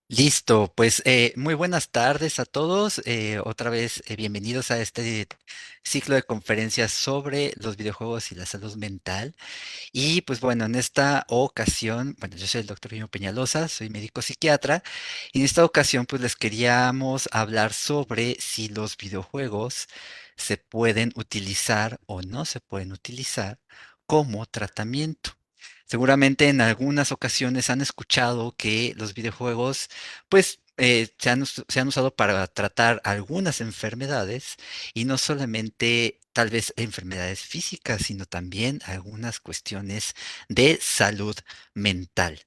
Listo, pues muy buenas tardes a todos. Otra vez, bienvenidos a este ciclo de conferencias sobre los videojuegos y la salud mental. Y pues bueno, en esta ocasión, bueno, yo soy el doctor Guillermo Peñalosa, soy médico psiquiatra, y en esta ocasión pues les queríamos hablar sobre si los videojuegos se pueden utilizar o no se pueden utilizar como tratamiento. Seguramente en algunas ocasiones han escuchado que los videojuegos pues se han usado para tratar algunas enfermedades y no solamente tal vez enfermedades físicas, sino también algunas cuestiones de salud mental.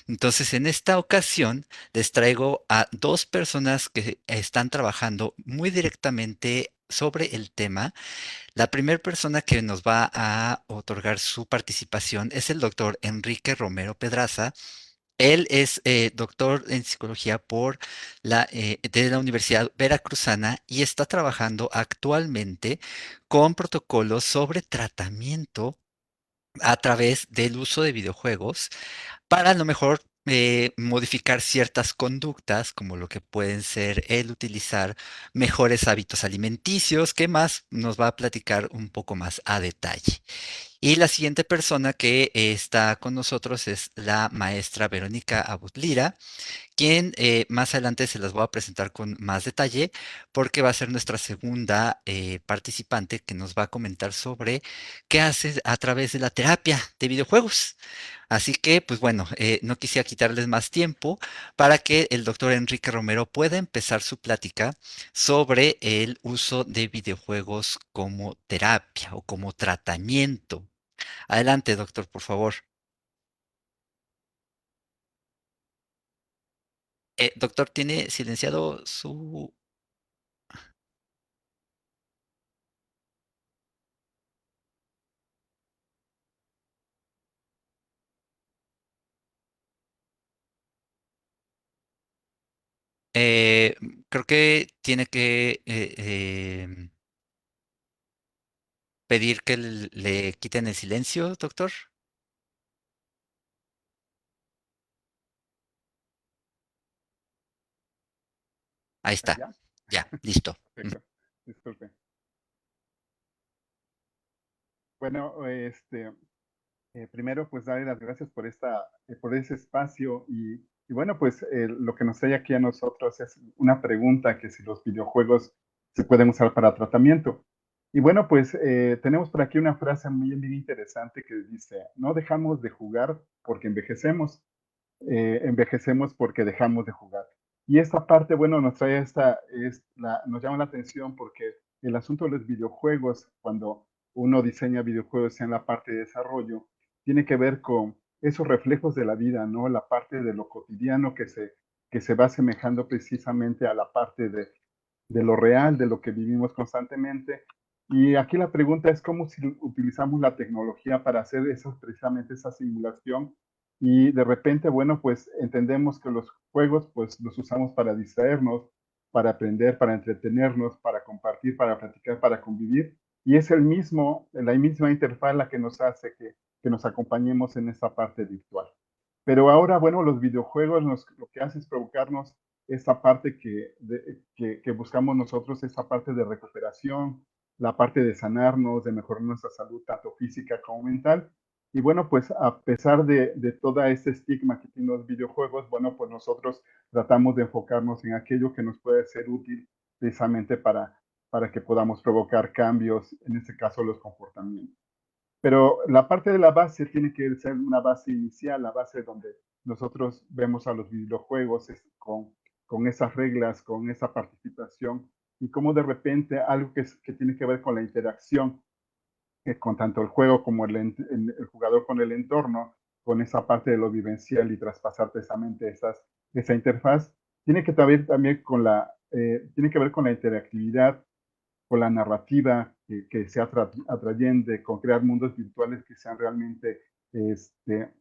Entonces, en esta ocasión les traigo a dos personas que están trabajando muy directamente sobre el tema. La primera persona que nos va a otorgar su participación es el doctor Enrique Romero Pedraza. Él es doctor en psicología de la Universidad Veracruzana y está trabajando actualmente con protocolos sobre tratamiento a través del uso de videojuegos para a lo mejor modificar ciertas conductas, como lo que pueden ser el utilizar mejores hábitos alimenticios, que más nos va a platicar un poco más a detalle. Y la siguiente persona que está con nosotros es la maestra Verónica Abutlira, quien más adelante se las voy a presentar con más detalle porque va a ser nuestra segunda participante que nos va a comentar sobre qué hace a través de la terapia de videojuegos. Así que, pues bueno, no quisiera quitarles más tiempo para que el doctor Enrique Romero pueda empezar su plática sobre el uso de videojuegos como terapia o como tratamiento. Adelante, doctor, por favor. Doctor, ¿tiene silenciado su... Eh, Creo que tiene que pedir que le quiten el silencio, doctor. Ahí está. ¿Ya? Ya, listo. Perfecto. Disculpe. Bueno, primero pues darle las gracias por por ese espacio y bueno, pues lo que nos trae aquí a nosotros es una pregunta que si los videojuegos se pueden usar para tratamiento. Y bueno, pues tenemos por aquí una frase muy interesante que dice, no dejamos de jugar porque envejecemos, envejecemos porque dejamos de jugar. Y esta parte, bueno, nos llama la atención porque el asunto de los videojuegos, cuando uno diseña videojuegos en la parte de desarrollo, tiene que ver con esos reflejos de la vida, ¿no? La parte de lo cotidiano que se va asemejando precisamente a la parte de lo real, de lo que vivimos constantemente. Y aquí la pregunta es cómo si utilizamos la tecnología para hacer precisamente esa simulación y de repente, bueno, pues entendemos que los juegos pues los usamos para distraernos, para aprender, para entretenernos, para compartir, para platicar, para convivir. Y es la misma interfaz la que nos hace que nos acompañemos en esta parte virtual. Pero ahora, bueno, los videojuegos lo que hace es provocarnos esa parte que buscamos nosotros, esa parte de recuperación, la parte de sanarnos, de mejorar nuestra salud, tanto física como mental. Y bueno, pues a pesar de todo este estigma que tienen los videojuegos, bueno, pues nosotros tratamos de enfocarnos en aquello que nos puede ser útil precisamente para que podamos provocar cambios, en este caso los comportamientos. Pero la parte de la base tiene que ser una base inicial, la base donde nosotros vemos a los videojuegos con esas reglas, con esa participación, y cómo de repente algo que tiene que ver con la interacción con tanto el juego como el jugador con el entorno, con esa parte de lo vivencial y traspasar precisamente esa interfaz, tiene que ver también tiene que ver con la interactividad, con la narrativa que sea atrayente, con crear mundos virtuales que sean realmente este,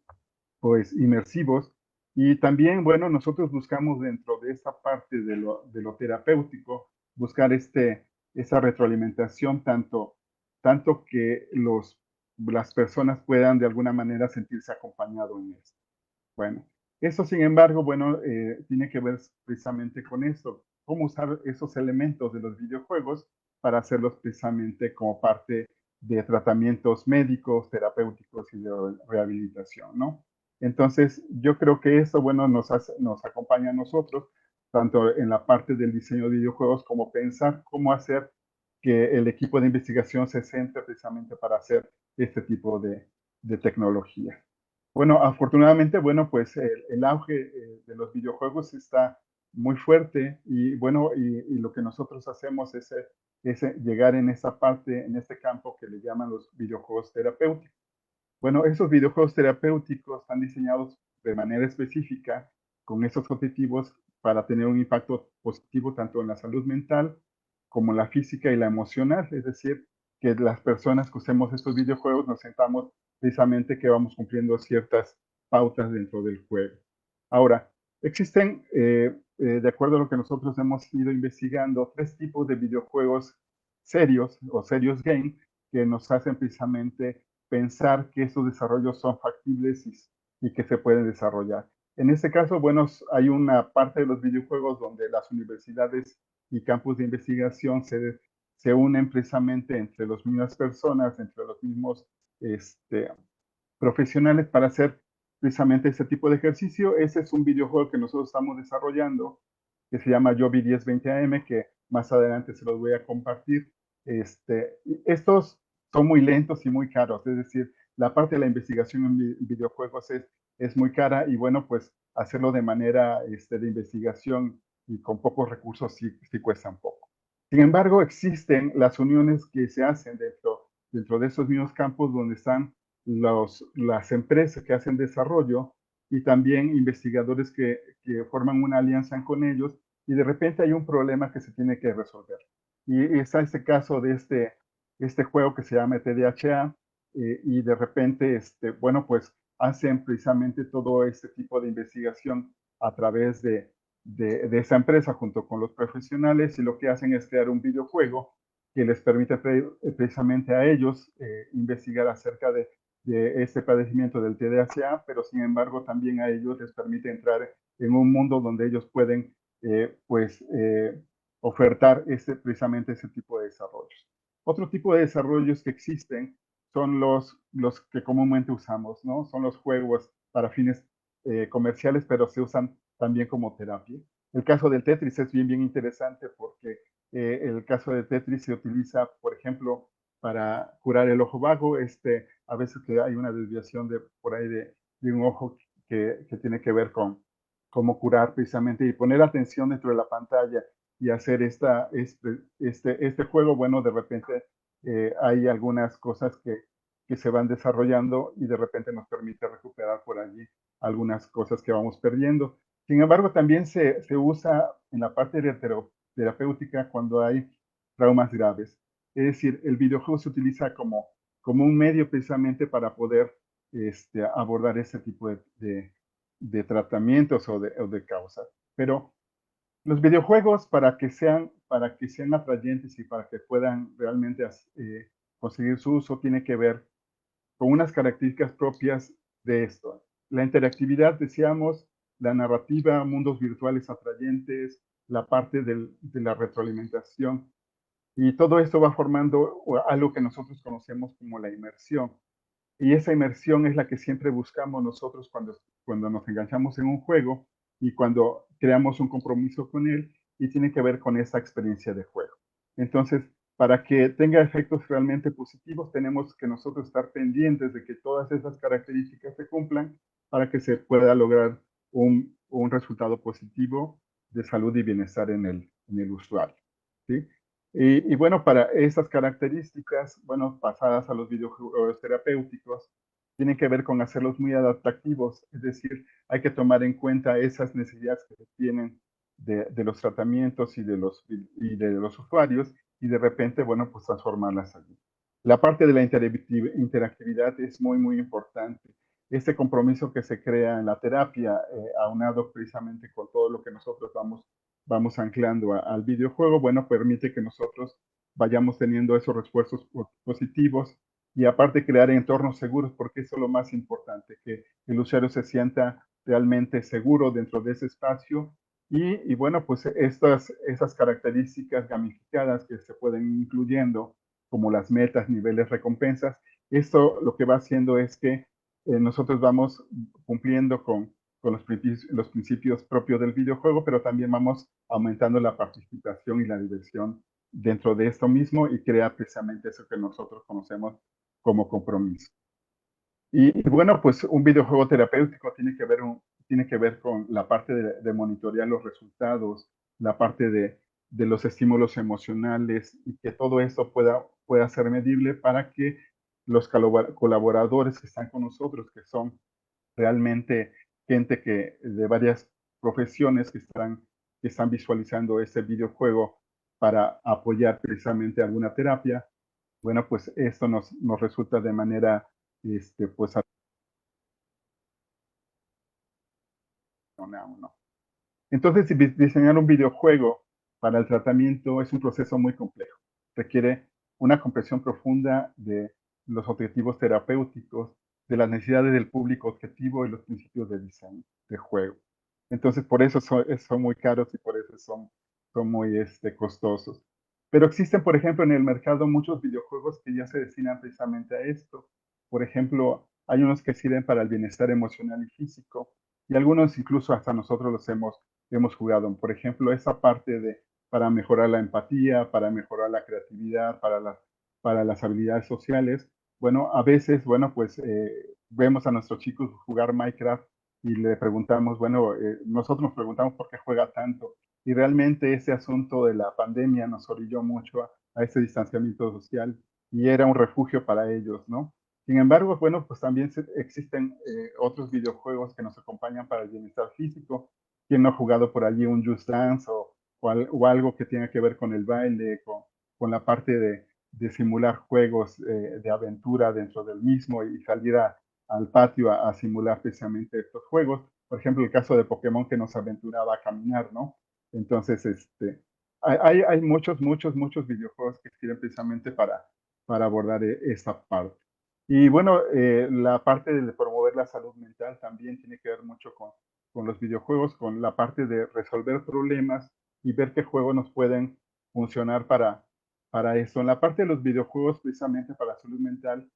pues, inmersivos. Y también, bueno, nosotros buscamos dentro de esta parte de lo terapéutico, buscar esa retroalimentación, tanto que las personas puedan de alguna manera sentirse acompañados en esto. Bueno, Eso, sin embargo, bueno, tiene que ver precisamente con esto, cómo usar esos elementos de los videojuegos para hacerlos precisamente como parte de tratamientos médicos, terapéuticos y de rehabilitación, ¿no? Entonces, yo creo que eso, bueno, nos acompaña a nosotros, tanto en la parte del diseño de videojuegos como pensar cómo hacer que el equipo de investigación se centre precisamente para hacer este tipo de tecnología. Bueno, afortunadamente, bueno, pues el auge de los videojuegos está muy fuerte y bueno, y lo que nosotros hacemos es llegar en esa parte, en este campo que le llaman los videojuegos terapéuticos. Bueno, esos videojuegos terapéuticos están diseñados de manera específica con esos objetivos para tener un impacto positivo tanto en la salud mental como en la física y la emocional. Es decir, que las personas que usemos estos videojuegos nos sentamos precisamente que vamos cumpliendo ciertas pautas dentro del juego. Ahora, existen, de acuerdo a lo que nosotros hemos ido investigando, tres tipos de videojuegos serios o serious game que nos hacen precisamente pensar que estos desarrollos son factibles y que se pueden desarrollar. En este caso, bueno, hay una parte de los videojuegos donde las universidades y campos de investigación se unen precisamente entre las mismas personas, entre los mismos profesionales para hacer precisamente ese tipo de ejercicio. Ese es un videojuego que nosotros estamos desarrollando que se llama Joby 1020AM, que más adelante se los voy a compartir. Estos son muy lentos y muy caros, es decir, la parte de la investigación en videojuegos es muy cara y bueno, pues hacerlo de manera de investigación y con pocos recursos sí cuesta un poco. Sin embargo, existen las uniones que se hacen dentro de esos mismos campos donde están las empresas que hacen desarrollo y también investigadores que forman una alianza con ellos y de repente hay un problema que se tiene que resolver. Y está este caso de este juego que se llama TDHA y de repente, bueno, pues hacen precisamente todo este tipo de investigación a través de esa empresa junto con los profesionales y lo que hacen es crear un videojuego que les permite precisamente a ellos investigar acerca de este padecimiento del TDAH, pero sin embargo también a ellos les permite entrar en un mundo donde ellos pueden pues ofertar precisamente ese tipo de desarrollos. Otro tipo de desarrollos que existen son los que comúnmente usamos, ¿no? Son los juegos para fines comerciales, pero se usan también como terapia. El caso del Tetris es bien interesante porque el caso de Tetris se utiliza, por ejemplo, para curar el ojo vago. A veces que hay una desviación por ahí de un ojo que tiene que ver con cómo curar precisamente y poner atención dentro de la pantalla y hacer este juego. Bueno, de repente hay algunas cosas que se van desarrollando y de repente nos permite recuperar por allí algunas cosas que vamos perdiendo. Sin embargo, también se usa en la parte de terapéutica cuando hay traumas graves. Es decir, el videojuego se utiliza como un medio precisamente para poder abordar ese tipo de tratamientos o de causas. Pero los videojuegos, para que sean atrayentes y para que puedan realmente conseguir su uso, tiene que ver con unas características propias de esto. La interactividad, decíamos, la narrativa, mundos virtuales atrayentes, la parte de la retroalimentación. Y todo esto va formando algo que nosotros conocemos como la inmersión. Y esa inmersión es la que siempre buscamos nosotros cuando nos enganchamos en un juego y cuando creamos un compromiso con él y tiene que ver con esa experiencia de juego. Entonces, para que tenga efectos realmente positivos, tenemos que nosotros estar pendientes de que todas esas características se cumplan para que se pueda lograr un resultado positivo de salud y bienestar en el usuario. ¿Sí? Y bueno, para esas características, bueno, pasadas a los videojuegos terapéuticos, tienen que ver con hacerlos muy adaptativos, es decir, hay que tomar en cuenta esas necesidades que se tienen de los tratamientos y de los usuarios y de repente, bueno, pues transformarlas allí. La parte de la interactividad es muy importante. Este compromiso que se crea en la terapia, aunado precisamente con todo lo que nosotros vamos anclando al videojuego, bueno, permite que nosotros vayamos teniendo esos refuerzos positivos y aparte crear entornos seguros, porque eso es lo más importante, que el usuario se sienta realmente seguro dentro de ese espacio. Y bueno, pues esas características gamificadas que se pueden ir incluyendo, como las metas, niveles, recompensas, esto lo que va haciendo es que nosotros vamos cumpliendo con los principios propios del videojuego, pero también vamos aumentando la participación y la diversión dentro de esto mismo y crea precisamente eso que nosotros conocemos como compromiso. Y bueno, pues un videojuego terapéutico tiene que ver con la parte de monitorear los resultados, la parte de los estímulos emocionales y que todo esto pueda ser medible para que los colaboradores que están con nosotros, que son realmente gente de varias profesiones que están visualizando ese videojuego para apoyar precisamente alguna terapia, bueno, pues esto nos resulta de manera, pues, a uno. Entonces, diseñar un videojuego para el tratamiento es un proceso muy complejo. Requiere una comprensión profunda de los objetivos terapéuticos, de las necesidades del público objetivo y los principios de diseño de juego. Entonces, por eso son muy caros y por eso son muy costosos. Pero existen, por ejemplo, en el mercado muchos videojuegos que ya se destinan precisamente a esto. Por ejemplo, hay unos que sirven para el bienestar emocional y físico, y algunos incluso hasta nosotros hemos jugado. Por ejemplo, esa parte para mejorar la empatía, para mejorar la creatividad, para las habilidades sociales. Bueno, a veces, bueno, pues vemos a nuestros chicos jugar Minecraft y le preguntamos, bueno, nosotros nos preguntamos por qué juega tanto. Y realmente ese asunto de la pandemia nos orilló mucho a ese distanciamiento social y era un refugio para ellos, ¿no? Sin embargo, bueno, pues también existen otros videojuegos que nos acompañan para el bienestar físico. ¿Quién no ha jugado por allí un Just Dance o algo que tenga que ver con el baile, con la parte de simular juegos de aventura dentro del mismo y salir al patio a simular precisamente estos juegos? Por ejemplo, el caso de Pokémon que nos aventuraba a caminar, ¿no? Entonces, hay muchos videojuegos que sirven precisamente para abordar esa parte. Y bueno, la parte de promover la salud mental también tiene que ver mucho con los videojuegos, con la parte de resolver problemas y ver qué juegos nos pueden funcionar para eso. En la parte de los videojuegos, precisamente para la salud mental,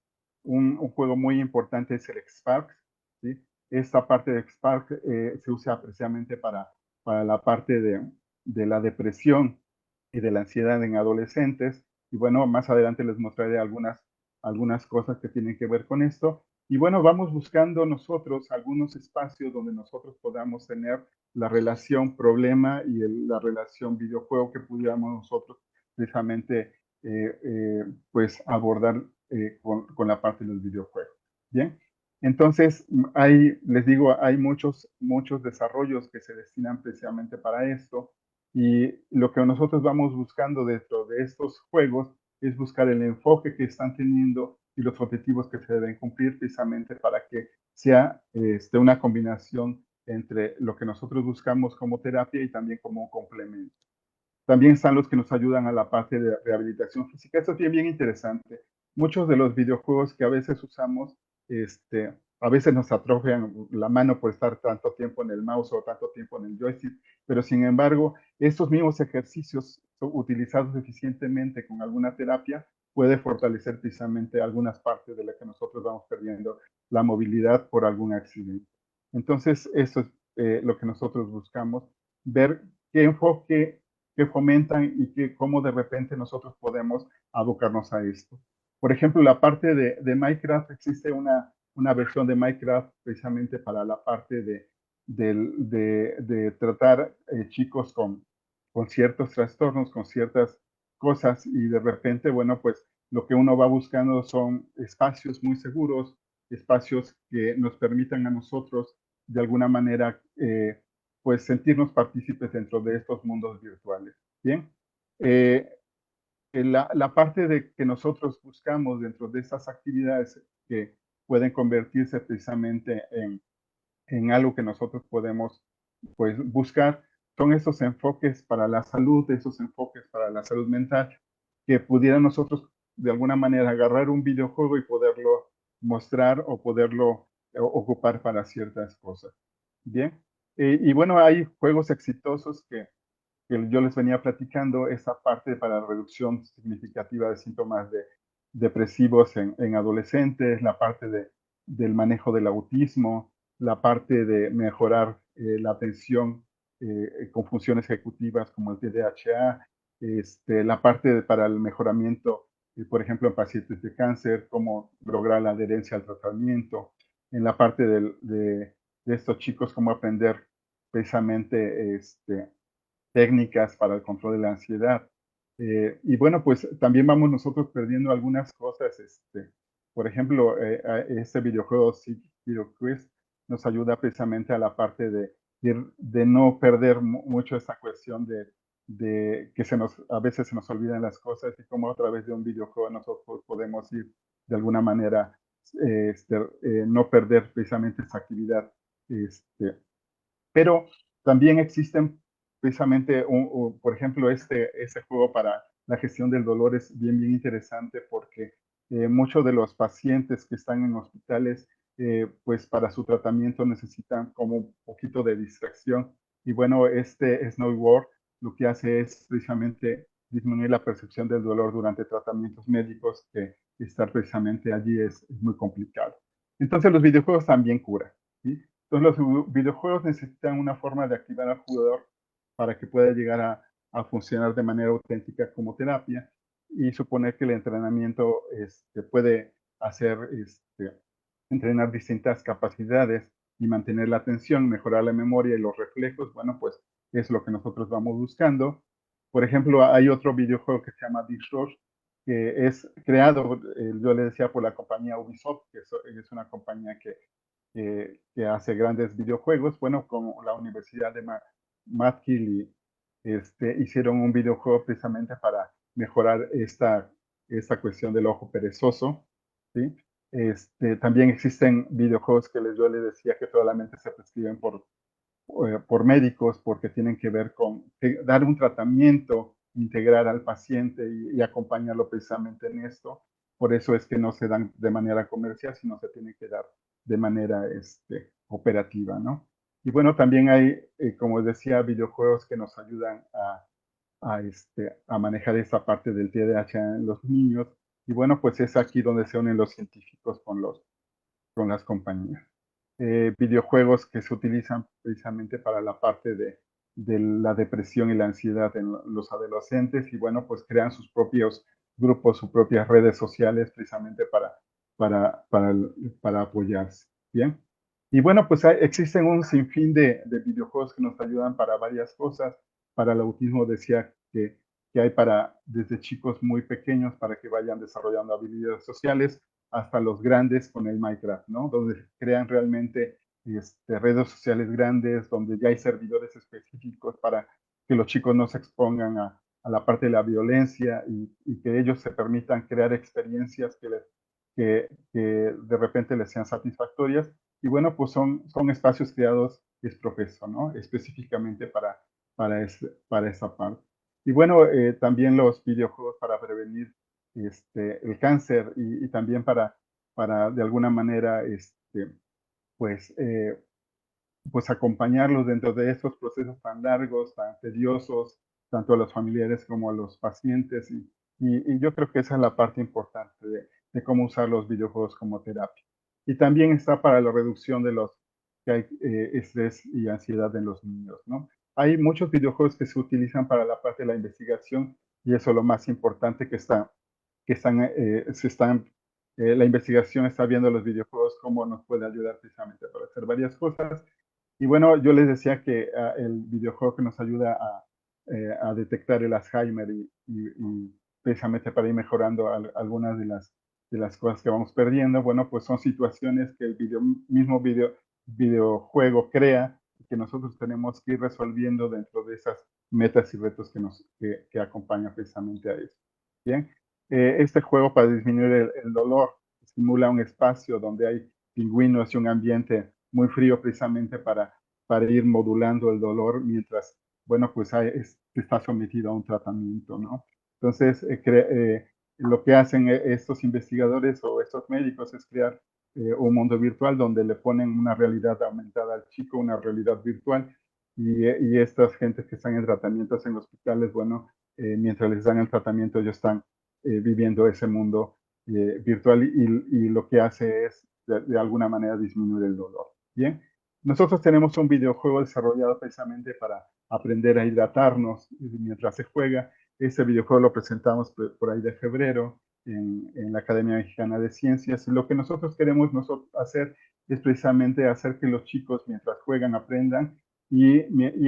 un juego muy importante es el Spark, ¿sí? Esta parte de Spark se usa precisamente para la parte de la depresión y de la ansiedad en adolescentes. Y bueno, más adelante les mostraré algunas cosas que tienen que ver con esto. Y bueno, vamos buscando nosotros algunos espacios donde nosotros podamos tener la relación problema y la relación videojuego que pudiéramos nosotros precisamente pues abordar con la parte de los videojuegos. Bien, entonces les digo, hay muchos desarrollos que se destinan precisamente para esto y lo que nosotros vamos buscando dentro de estos juegos es buscar el enfoque que están teniendo y los objetivos que se deben cumplir precisamente para que sea una combinación entre lo que nosotros buscamos como terapia y también como un complemento. También están los que nos ayudan a la parte de rehabilitación física. Esto es bien interesante. Muchos de los videojuegos que a veces usamos, a veces nos atrofian la mano por estar tanto tiempo en el mouse o tanto tiempo en el joystick, pero sin embargo, estos mismos ejercicios utilizados eficientemente con alguna terapia puede fortalecer precisamente algunas partes de las que nosotros vamos perdiendo la movilidad por algún accidente. Entonces, eso es lo que nosotros buscamos, ver qué enfoque que fomentan y cómo de repente nosotros podemos abocarnos a esto. Por ejemplo, la parte de Minecraft, existe una versión de Minecraft precisamente para la parte de tratar chicos con ciertos trastornos, con ciertas cosas y de repente, bueno, pues lo que uno va buscando son espacios muy seguros, espacios que nos permitan a nosotros de alguna manera pues sentirnos partícipes dentro de estos mundos virtuales. Bien, eh, la parte de que nosotros buscamos dentro de estas actividades que pueden convertirse precisamente en algo que nosotros podemos pues buscar son esos enfoques para la salud, esos enfoques para la salud mental, que pudieran nosotros de alguna manera agarrar un videojuego y poderlo mostrar o poderlo ocupar para ciertas cosas. Bien. Y bueno, hay juegos exitosos que yo les venía platicando, esa parte para la reducción significativa de síntomas depresivos en adolescentes, la parte del manejo del autismo, la parte de mejorar la atención con funciones ejecutivas como el TDAH, la parte para el mejoramiento, por ejemplo, en pacientes de cáncer, cómo lograr la adherencia al tratamiento, en la parte de estos chicos, cómo aprender precisamente técnicas para el control de la ansiedad. Y bueno, pues también vamos nosotros perdiendo algunas cosas. Por ejemplo, este videojuego Hero Quest nos ayuda precisamente a la parte de no perder mucho esta cuestión de que a veces se nos olvidan las cosas y cómo a través de un videojuego nosotros podemos ir de alguna manera no perder precisamente esa actividad. Este, pero también existen precisamente, por ejemplo, este juego para la gestión del dolor es bien interesante porque muchos de los pacientes que están en hospitales, pues para su tratamiento necesitan como un poquito de distracción. Y bueno, este Snowboard lo que hace es precisamente disminuir la percepción del dolor durante tratamientos médicos, que estar precisamente allí es muy complicado. Entonces los videojuegos también curan, ¿sí? Entonces los videojuegos necesitan una forma de activar al jugador para que pueda llegar a funcionar de manera auténtica como terapia y suponer que el entrenamiento puede hacer entrenar distintas capacidades y mantener la atención, mejorar la memoria y los reflejos. Bueno, pues es lo que nosotros vamos buscando. Por ejemplo, hay otro videojuego que se llama Dishrush, que es creado, yo le decía, por la compañía Ubisoft, que es una compañía que hace grandes videojuegos. Bueno, como la Universidad de McGill hicieron un videojuego precisamente para mejorar esta cuestión del ojo perezoso, ¿sí? También existen videojuegos que yo les decía que solamente se prescriben por médicos porque tienen que ver con dar un tratamiento, integrar al paciente y acompañarlo precisamente en esto. Por eso es que no se dan de manera comercial, sino se tienen que dar de manera operativa, ¿no? Y bueno, también hay, como decía, videojuegos que nos ayudan a manejar esa parte del TDAH en los niños. Y bueno, pues es aquí donde se unen los científicos con las compañías. Videojuegos que se utilizan precisamente para la parte de la depresión y la ansiedad en los adolescentes y bueno, pues crean sus propios grupos, sus propias redes sociales precisamente para apoyarse. Bien. Y bueno, pues existen un sinfín de videojuegos que nos ayudan para varias cosas. Para el autismo decía que hay para desde chicos muy pequeños para que vayan desarrollando habilidades sociales hasta los grandes con el Minecraft, ¿no? Donde crean realmente redes sociales grandes, donde ya hay servidores específicos para que los chicos no se expongan a la parte de la violencia y que ellos se permitan crear experiencias que de repente les sean satisfactorias. Y bueno, pues son espacios creados es profeso, ¿no? Específicamente para esa parte. Y bueno, también los videojuegos para prevenir el cáncer y también para de alguna manera pues, pues acompañarlos dentro de estos procesos tan largos, tan tediosos, tanto a los familiares como a los pacientes. Y yo creo que esa es la parte importante de cómo usar los videojuegos como terapia. Y también está para la reducción de los que hay, estrés y ansiedad en los niños, ¿no? Hay muchos videojuegos que se utilizan para la parte de la investigación y eso es lo más importante la investigación está viendo los videojuegos cómo nos puede ayudar precisamente para hacer varias cosas. Y bueno, yo les decía que el videojuego que nos ayuda a detectar el Alzheimer y precisamente para ir mejorando algunas de las cosas que vamos perdiendo, bueno, pues son situaciones que el mismo videojuego crea y que nosotros tenemos que ir resolviendo dentro de esas metas y retos que acompañan precisamente a eso. Bien, este juego para disminuir el dolor simula un espacio donde hay pingüinos y un ambiente muy frío precisamente para ir modulando el dolor mientras, bueno, pues está sometido a un tratamiento, ¿no? Entonces, lo que hacen estos investigadores o estos médicos es crear un mundo virtual donde le ponen una realidad aumentada al chico, una realidad virtual, y estas gentes que están en tratamientos en hospitales, bueno, mientras les dan el tratamiento, ellos están viviendo ese mundo virtual y lo que hace es, de alguna manera, disminuir el dolor. Bien, nosotros tenemos un videojuego desarrollado precisamente para aprender a hidratarnos mientras se juega. Ese videojuego lo presentamos por ahí de febrero en la Academia Mexicana de Ciencias. Y lo que nosotros queremos hacer es precisamente hacer que los chicos mientras juegan aprendan y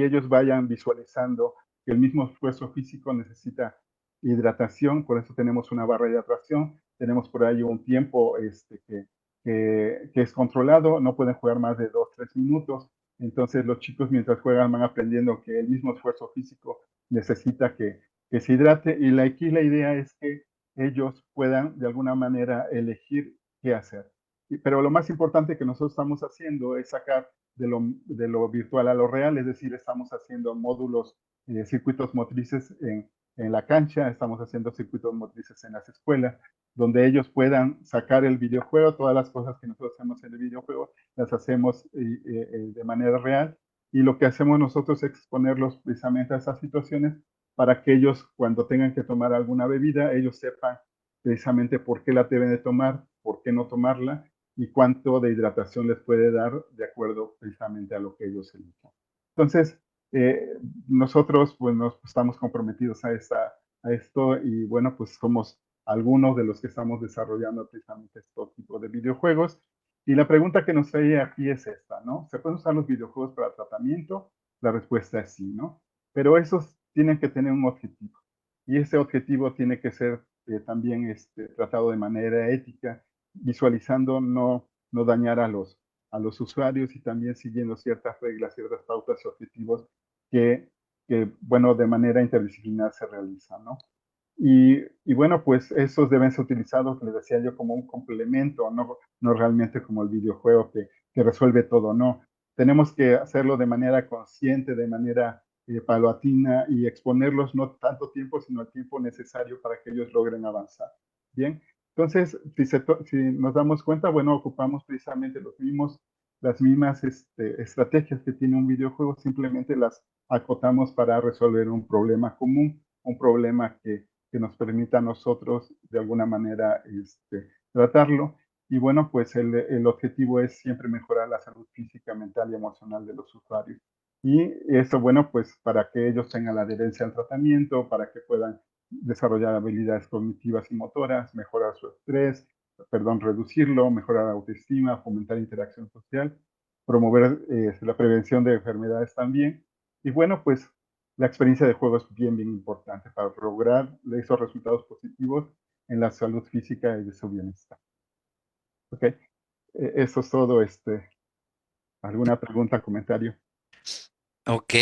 ellos vayan visualizando que el mismo esfuerzo físico necesita hidratación, por eso tenemos una barra de hidratación, tenemos por ahí un tiempo que es controlado, no pueden jugar más de 2, 3 minutos, entonces los chicos mientras juegan van aprendiendo que el mismo esfuerzo físico necesita que se hidrate y aquí la idea es que ellos puedan de alguna manera elegir qué hacer. Pero lo más importante que nosotros estamos haciendo es sacar de lo virtual a lo real, es decir, estamos haciendo módulos, circuitos motrices en la cancha, estamos haciendo circuitos motrices en las escuelas, donde ellos puedan sacar el videojuego, todas las cosas que nosotros hacemos en el videojuego, las hacemos de manera real, y lo que hacemos nosotros es exponerlos precisamente a esas situaciones para que ellos, cuando tengan que tomar alguna bebida, ellos sepan precisamente por qué la deben de tomar, por qué no tomarla, y cuánto de hidratación les puede dar de acuerdo precisamente a lo que ellos elijan. Entonces, eh, nosotros pues nos estamos comprometidos a esto y bueno, pues somos algunos de los que estamos desarrollando precisamente este tipo de videojuegos. Y la pregunta que nos trae aquí es esta, ¿no? ¿Se pueden usar los videojuegos para tratamiento? La respuesta es sí, ¿no? Pero esos tienen que tener un objetivo. Y ese objetivo tiene que ser también tratado de manera ética, visualizando no dañar a los usuarios y también siguiendo ciertas reglas, ciertas pautas y objetivos bueno, de manera interdisciplinar se realizan, ¿no? Y bueno, pues esos deben ser utilizados, les decía yo, como un complemento, no realmente como el videojuego que resuelve todo, no. Tenemos que hacerlo de manera consciente, de manera paulatina y exponerlos no tanto tiempo, sino el tiempo necesario para que ellos logren avanzar. Bien, entonces, si nos damos cuenta, bueno, ocupamos precisamente las mismas estrategias que tiene un videojuego, simplemente las acotamos para resolver un problema común, un problema que nos permita a nosotros de alguna manera tratarlo. Y bueno, pues el objetivo es siempre mejorar la salud física, mental y emocional de los usuarios. Y eso, bueno, pues para que ellos tengan la adherencia al tratamiento, para que puedan desarrollar habilidades cognitivas y motoras, mejorar su estrés, perdón, reducirlo, mejorar la autoestima, fomentar interacción social, promover la prevención de enfermedades también. Y bueno, pues la experiencia de juego es bien, bien importante para lograr esos resultados positivos en la salud física y de su bienestar. Ok, eso es todo. ¿Alguna pregunta, comentario? Ok,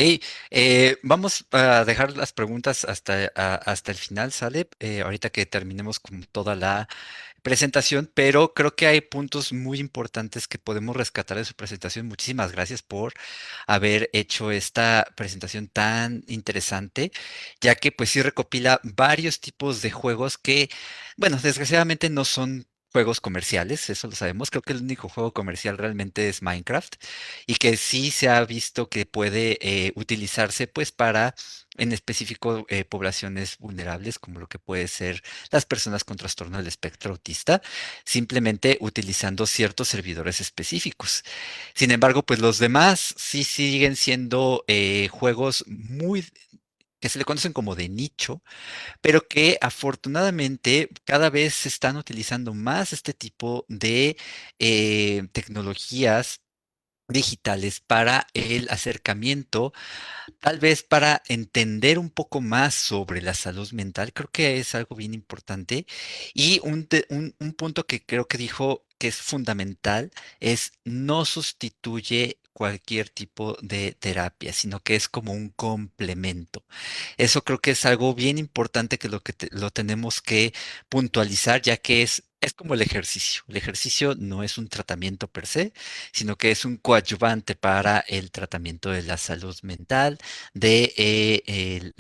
vamos a dejar las preguntas hasta el final, ¿sale? Ahorita que terminemos con toda la presentación, pero creo que hay puntos muy importantes que podemos rescatar de su presentación. Muchísimas gracias por haber hecho esta presentación tan interesante, ya que pues sí recopila varios tipos de juegos que, bueno, desgraciadamente no son juegos comerciales, eso lo sabemos. Creo que el único juego comercial realmente es Minecraft y que sí se ha visto que puede utilizarse pues para en específico poblaciones vulnerables como lo que puede ser las personas con trastorno del espectro autista, simplemente utilizando ciertos servidores específicos. Sin embargo, pues los demás sí siguen siendo juegos muy que se le conocen como de nicho, pero que afortunadamente cada vez se están utilizando más este tipo de tecnologías digitales para el acercamiento. Tal vez para entender un poco más sobre la salud mental, creo que es algo bien importante. Y un punto que creo que dijo que es fundamental es no sustituye cualquier tipo de terapia, sino que es como un complemento. Eso creo que es algo bien importante que lo tenemos que puntualizar, ya que es como el ejercicio. El ejercicio no es un tratamiento per se, sino que es un coadyuvante para el tratamiento de la salud mental de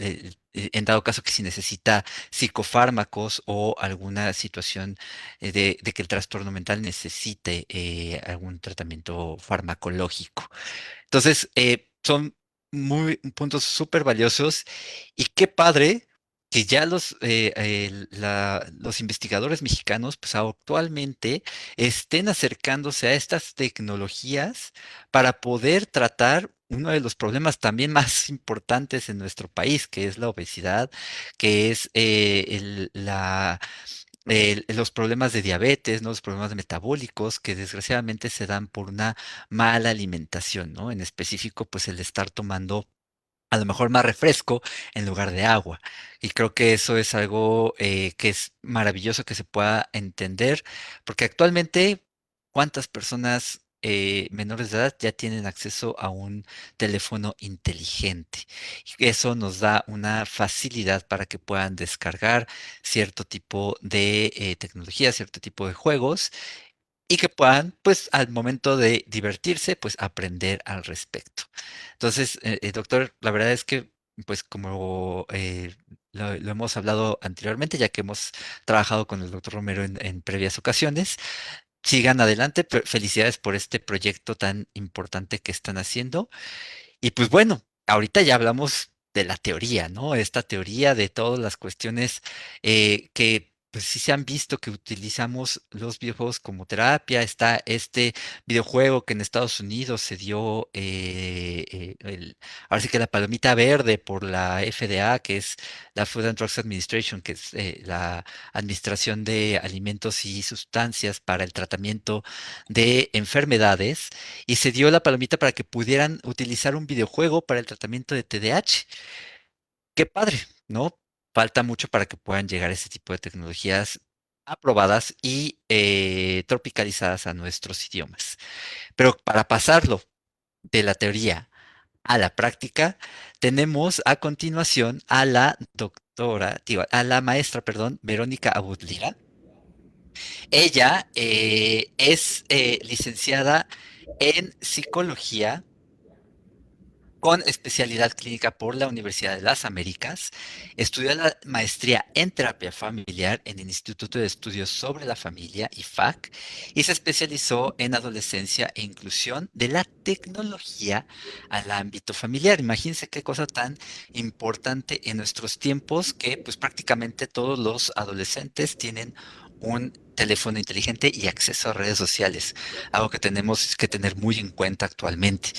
en dado caso que si necesita psicofármacos o alguna situación de que el trastorno mental necesite algún tratamiento farmacológico. Entonces, son puntos súper valiosos y qué padre que ya los investigadores mexicanos, pues actualmente estén acercándose a estas tecnologías para poder tratar uno de los problemas también más importantes en nuestro país, que es la obesidad, que es los problemas de diabetes, ¿no? Los problemas metabólicos que desgraciadamente se dan por una mala alimentación, ¿no? En específico, pues el estar tomando a lo mejor más refresco en lugar de agua. Y creo que eso es algo que es maravilloso que se pueda entender, porque actualmente, ¿cuántas personas menores de edad ya tienen acceso a un teléfono inteligente? Y eso nos da una facilidad para que puedan descargar cierto tipo de tecnología, cierto tipo de juegos y que puedan, pues, al momento de divertirse, pues, aprender al respecto. Entonces, doctor, la verdad es que, pues, como lo hemos hablado anteriormente, ya que hemos trabajado con el doctor Romero en previas ocasiones, sigan adelante, felicidades por este proyecto tan importante que están haciendo. Y pues bueno, ahorita ya hablamos de la teoría, ¿no? Esta teoría de todas las cuestiones que pues sí se han visto que utilizamos los videojuegos como terapia. Está este videojuego que en Estados Unidos se dio, ahora sí que la palomita verde por la FDA, que es la Food and Drugs Administration, que es la Administración de Alimentos y Sustancias para el tratamiento de enfermedades y se dio la palomita para que pudieran utilizar un videojuego para el tratamiento de TDAH. Qué padre, ¿no? Falta mucho para que puedan llegar ese tipo de tecnologías aprobadas y tropicalizadas a nuestros idiomas. Pero para pasarlo de la teoría a la práctica, tenemos a continuación a la doctora, digo, a la maestra, perdón, Verónica Abudlira. Ella es licenciada en psicología con especialidad clínica por la Universidad de las Américas. Estudió la maestría en terapia familiar en el Instituto de Estudios sobre la Familia, IFAC, y se especializó en adolescencia e inclusión de la tecnología al ámbito familiar. Imagínense qué cosa tan importante en nuestros tiempos que pues prácticamente todos los adolescentes tienen un teléfono inteligente y acceso a redes sociales, algo que tenemos que tener muy en cuenta actualmente.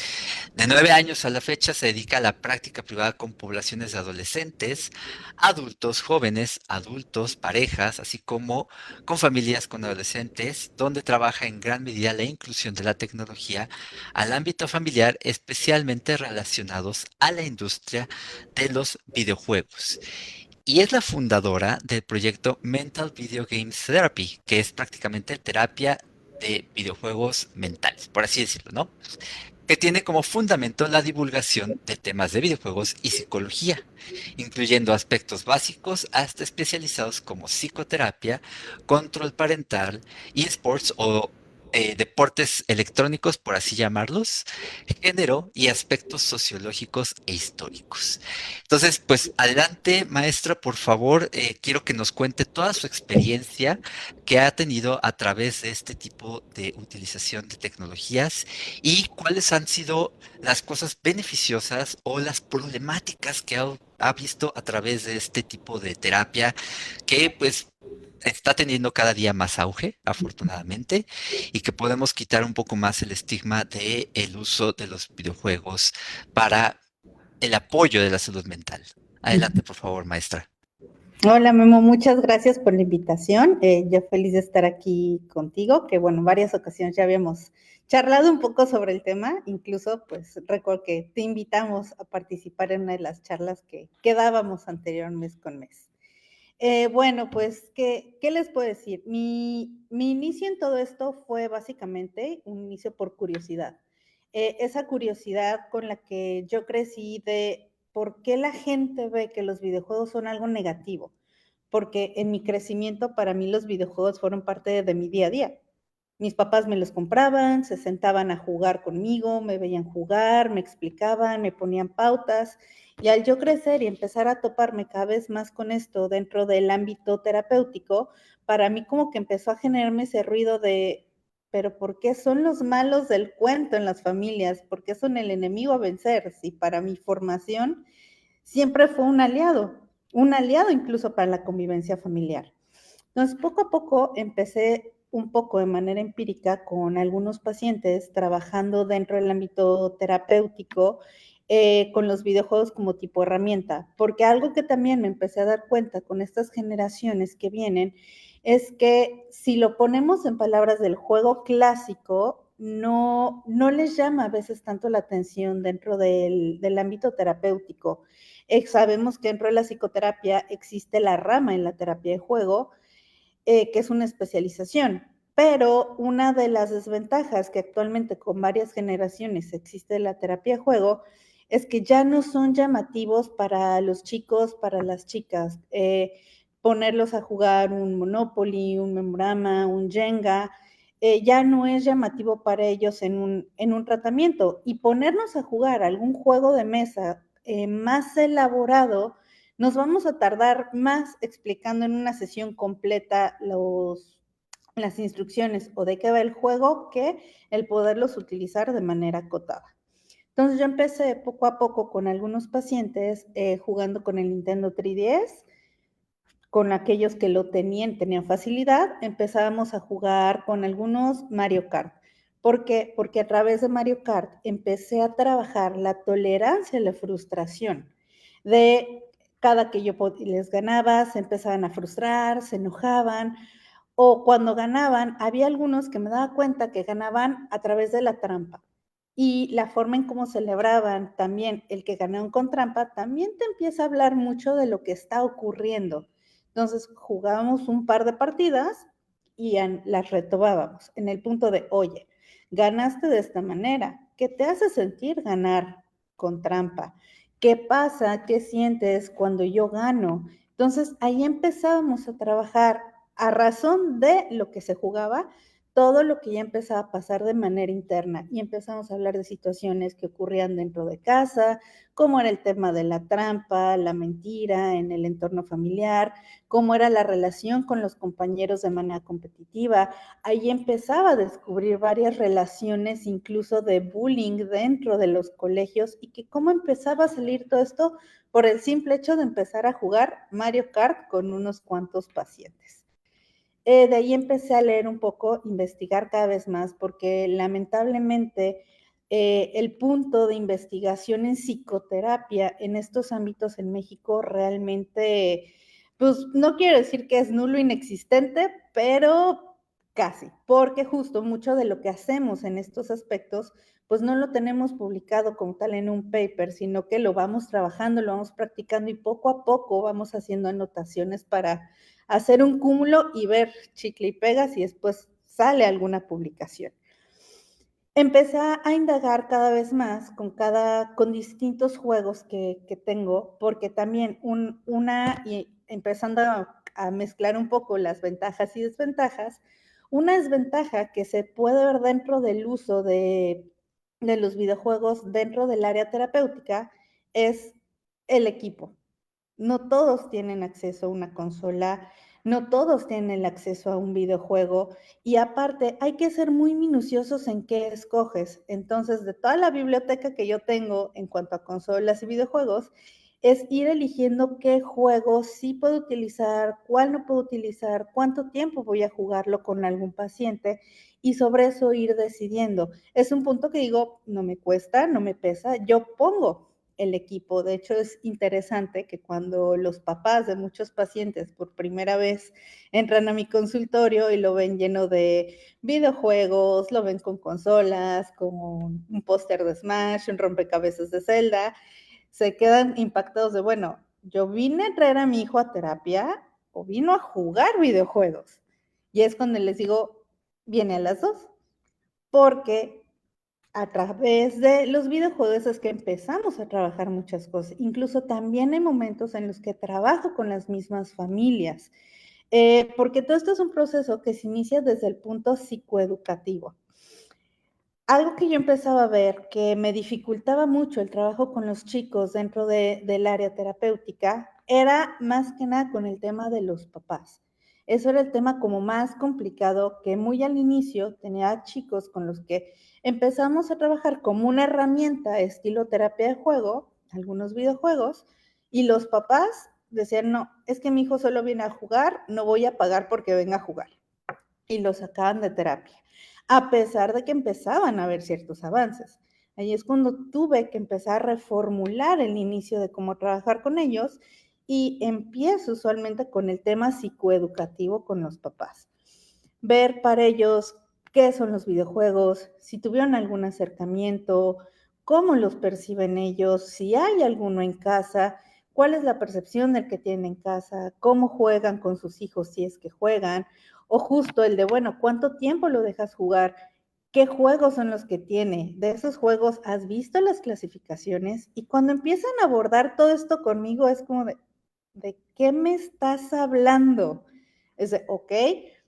De 9 años a la fecha se dedica a la práctica privada con poblaciones de adolescentes, adultos, jóvenes, adultos, parejas, así como con familias con adolescentes, donde trabaja en gran medida la inclusión de la tecnología al ámbito familiar, especialmente relacionados a la industria de los videojuegos. Y es la fundadora del proyecto Mental Video Games Therapy, que es prácticamente terapia de videojuegos mentales, por así decirlo, ¿no? Que tiene como fundamento la divulgación de temas de videojuegos y psicología, incluyendo aspectos básicos hasta especializados como psicoterapia, control parental, esports o deportes electrónicos, por así llamarlos, género y aspectos sociológicos e históricos. Entonces, pues adelante, maestra, por favor, quiero que nos cuente toda su experiencia que ha tenido a través de este tipo de utilización de tecnologías y cuáles han sido las cosas beneficiosas o las problemáticas que ha visto a través de este tipo de terapia que pues está teniendo cada día más auge, afortunadamente, y que podemos quitar un poco más el estigma de el uso de los videojuegos para el apoyo de la salud mental. Adelante, por favor, maestra. Hola Memo, muchas gracias por la invitación. Yo feliz de estar aquí contigo, que bueno, en varias ocasiones ya habíamos charlado un poco sobre el tema, incluso pues recuerdo que te invitamos a participar en una de las charlas que dábamos anterior mes con mes. Bueno, pues, ¿qué les puedo decir? Mi inicio en todo esto fue básicamente un inicio por curiosidad. Esa curiosidad con la que yo crecí de por qué la gente ve que los videojuegos son algo negativo. Porque en mi crecimiento, para mí los videojuegos fueron parte de mi día a día. Mis papás me los compraban, se sentaban a jugar conmigo, me veían jugar, me explicaban, me ponían pautas. Y al yo crecer y empezar a toparme cada vez más con esto dentro del ámbito terapéutico, para mí como que empezó a generarme ese ruido de, pero ¿por qué son los malos del cuento en las familias? ¿Por qué son el enemigo a vencer? Si para mi formación siempre fue un aliado incluso para la convivencia familiar. Entonces, poco a poco empecé un poco de manera empírica con algunos pacientes trabajando dentro del ámbito terapéutico con los videojuegos como tipo herramienta, porque algo que también me empecé a dar cuenta con estas generaciones que vienen es que si lo ponemos en palabras del juego clásico, no les llama a veces tanto la atención dentro del ámbito terapéutico. Sabemos que dentro de la psicoterapia existe la rama en la terapia de juego, que es una especialización. Pero una de las desventajas que actualmente con varias generaciones existe de la terapia de juego es que ya no son llamativos para los chicos, para las chicas. Ponerlos a jugar un Monopoly, un Memorama, un Jenga, ya no es llamativo para ellos en un tratamiento. Y ponernos a jugar algún juego de mesa más elaborado, nos vamos a tardar más explicando en una sesión completa las instrucciones o de qué va el juego que el poderlos utilizar de manera acotada. Entonces yo empecé poco a poco con algunos pacientes jugando con el Nintendo 3DS, con aquellos que lo tenían facilidad, empezábamos a jugar con algunos Mario Kart. ¿Por qué? Porque a través de Mario Kart empecé a trabajar la tolerancia a la frustración. De cada que yo les ganaba, se empezaban a frustrar, se enojaban, o cuando ganaban, había algunos que me daba cuenta que ganaban a través de la trampa. Y la forma en cómo celebraban también el que ganaron con trampa, también te empieza a hablar mucho de lo que está ocurriendo. Entonces jugábamos un par de partidas y las retomábamos en el punto de, oye, ganaste de esta manera, ¿qué te hace sentir ganar con trampa? ¿Qué pasa? ¿Qué sientes cuando yo gano? Entonces ahí empezábamos a trabajar a razón de lo que se jugaba, todo lo que ya empezaba a pasar de manera interna y empezamos a hablar de situaciones que ocurrían dentro de casa, cómo era el tema de la trampa, la mentira en el entorno familiar, cómo era la relación con los compañeros de manera competitiva. Ahí empezaba a descubrir varias relaciones, incluso de bullying dentro de los colegios y que cómo empezaba a salir todo esto por el simple hecho de empezar a jugar Mario Kart con unos cuantos pacientes. De ahí empecé a leer un poco, investigar cada vez más, porque lamentablemente el punto de investigación en psicoterapia en estos ámbitos en México realmente, pues no quiero decir que es nulo, inexistente, pero casi, porque justo mucho de lo que hacemos en estos aspectos, pues no lo tenemos publicado como tal en un paper, sino que lo vamos trabajando, lo vamos practicando y poco a poco vamos haciendo anotaciones para hacer un cúmulo y ver chicle y pegas y después sale alguna publicación. Empecé a indagar cada vez más con distintos juegos que tengo, porque también y empezando a mezclar un poco las ventajas y desventajas, una desventaja que se puede ver dentro del uso de los videojuegos dentro del área terapéutica es el equipo. No todos tienen acceso a una consola, no todos tienen el acceso a un videojuego y aparte hay que ser muy minuciosos en qué escoges. Entonces, de toda la biblioteca que yo tengo en cuanto a consolas y videojuegos, es ir eligiendo qué juego sí puedo utilizar, cuál no puedo utilizar, cuánto tiempo voy a jugarlo con algún paciente y sobre eso ir decidiendo. Es un punto que digo, no me cuesta, no me pesa, yo pongo el equipo. De hecho, es interesante que cuando los papás de muchos pacientes por primera vez entran a mi consultorio y lo ven lleno de videojuegos, lo ven con consolas, con un póster de Smash, un rompecabezas de Zelda, se quedan impactados de, bueno, yo vine a traer a mi hijo a terapia o vino a jugar videojuegos. Y es cuando les digo, viene a las dos, porque a través de los videojuegos es que empezamos a trabajar muchas cosas. Incluso también hay momentos en los que trabajo con las mismas familias. porque todo esto es un proceso que se inicia desde el punto psicoeducativo. Algo que yo empezaba a ver que me dificultaba mucho el trabajo con los chicos dentro del área terapéutica era más que nada con el tema de los papás. Eso era el tema como más complicado, que muy al inicio tenía chicos con los que empezamos a trabajar como una herramienta estilo terapia de juego, algunos videojuegos, y los papás decían, no, es que mi hijo solo viene a jugar, no voy a pagar porque venga a jugar. Y lo sacaban de terapia, a pesar de que empezaban a ver ciertos avances. Ahí es cuando tuve que empezar a reformular el inicio de cómo trabajar con ellos y empiezo usualmente con el tema psicoeducativo con los papás. Ver para ellos qué son los videojuegos, si tuvieron algún acercamiento, cómo los perciben ellos, si hay alguno en casa, cuál es la percepción del que tienen en casa, cómo juegan con sus hijos si es que juegan, o justo el de, bueno, ¿cuánto tiempo lo dejas jugar? ¿Qué juegos son los que tiene? De esos juegos, ¿has visto las clasificaciones? Y cuando empiezan a abordar todo esto conmigo, es como ¿de qué me estás hablando? Es de, ok,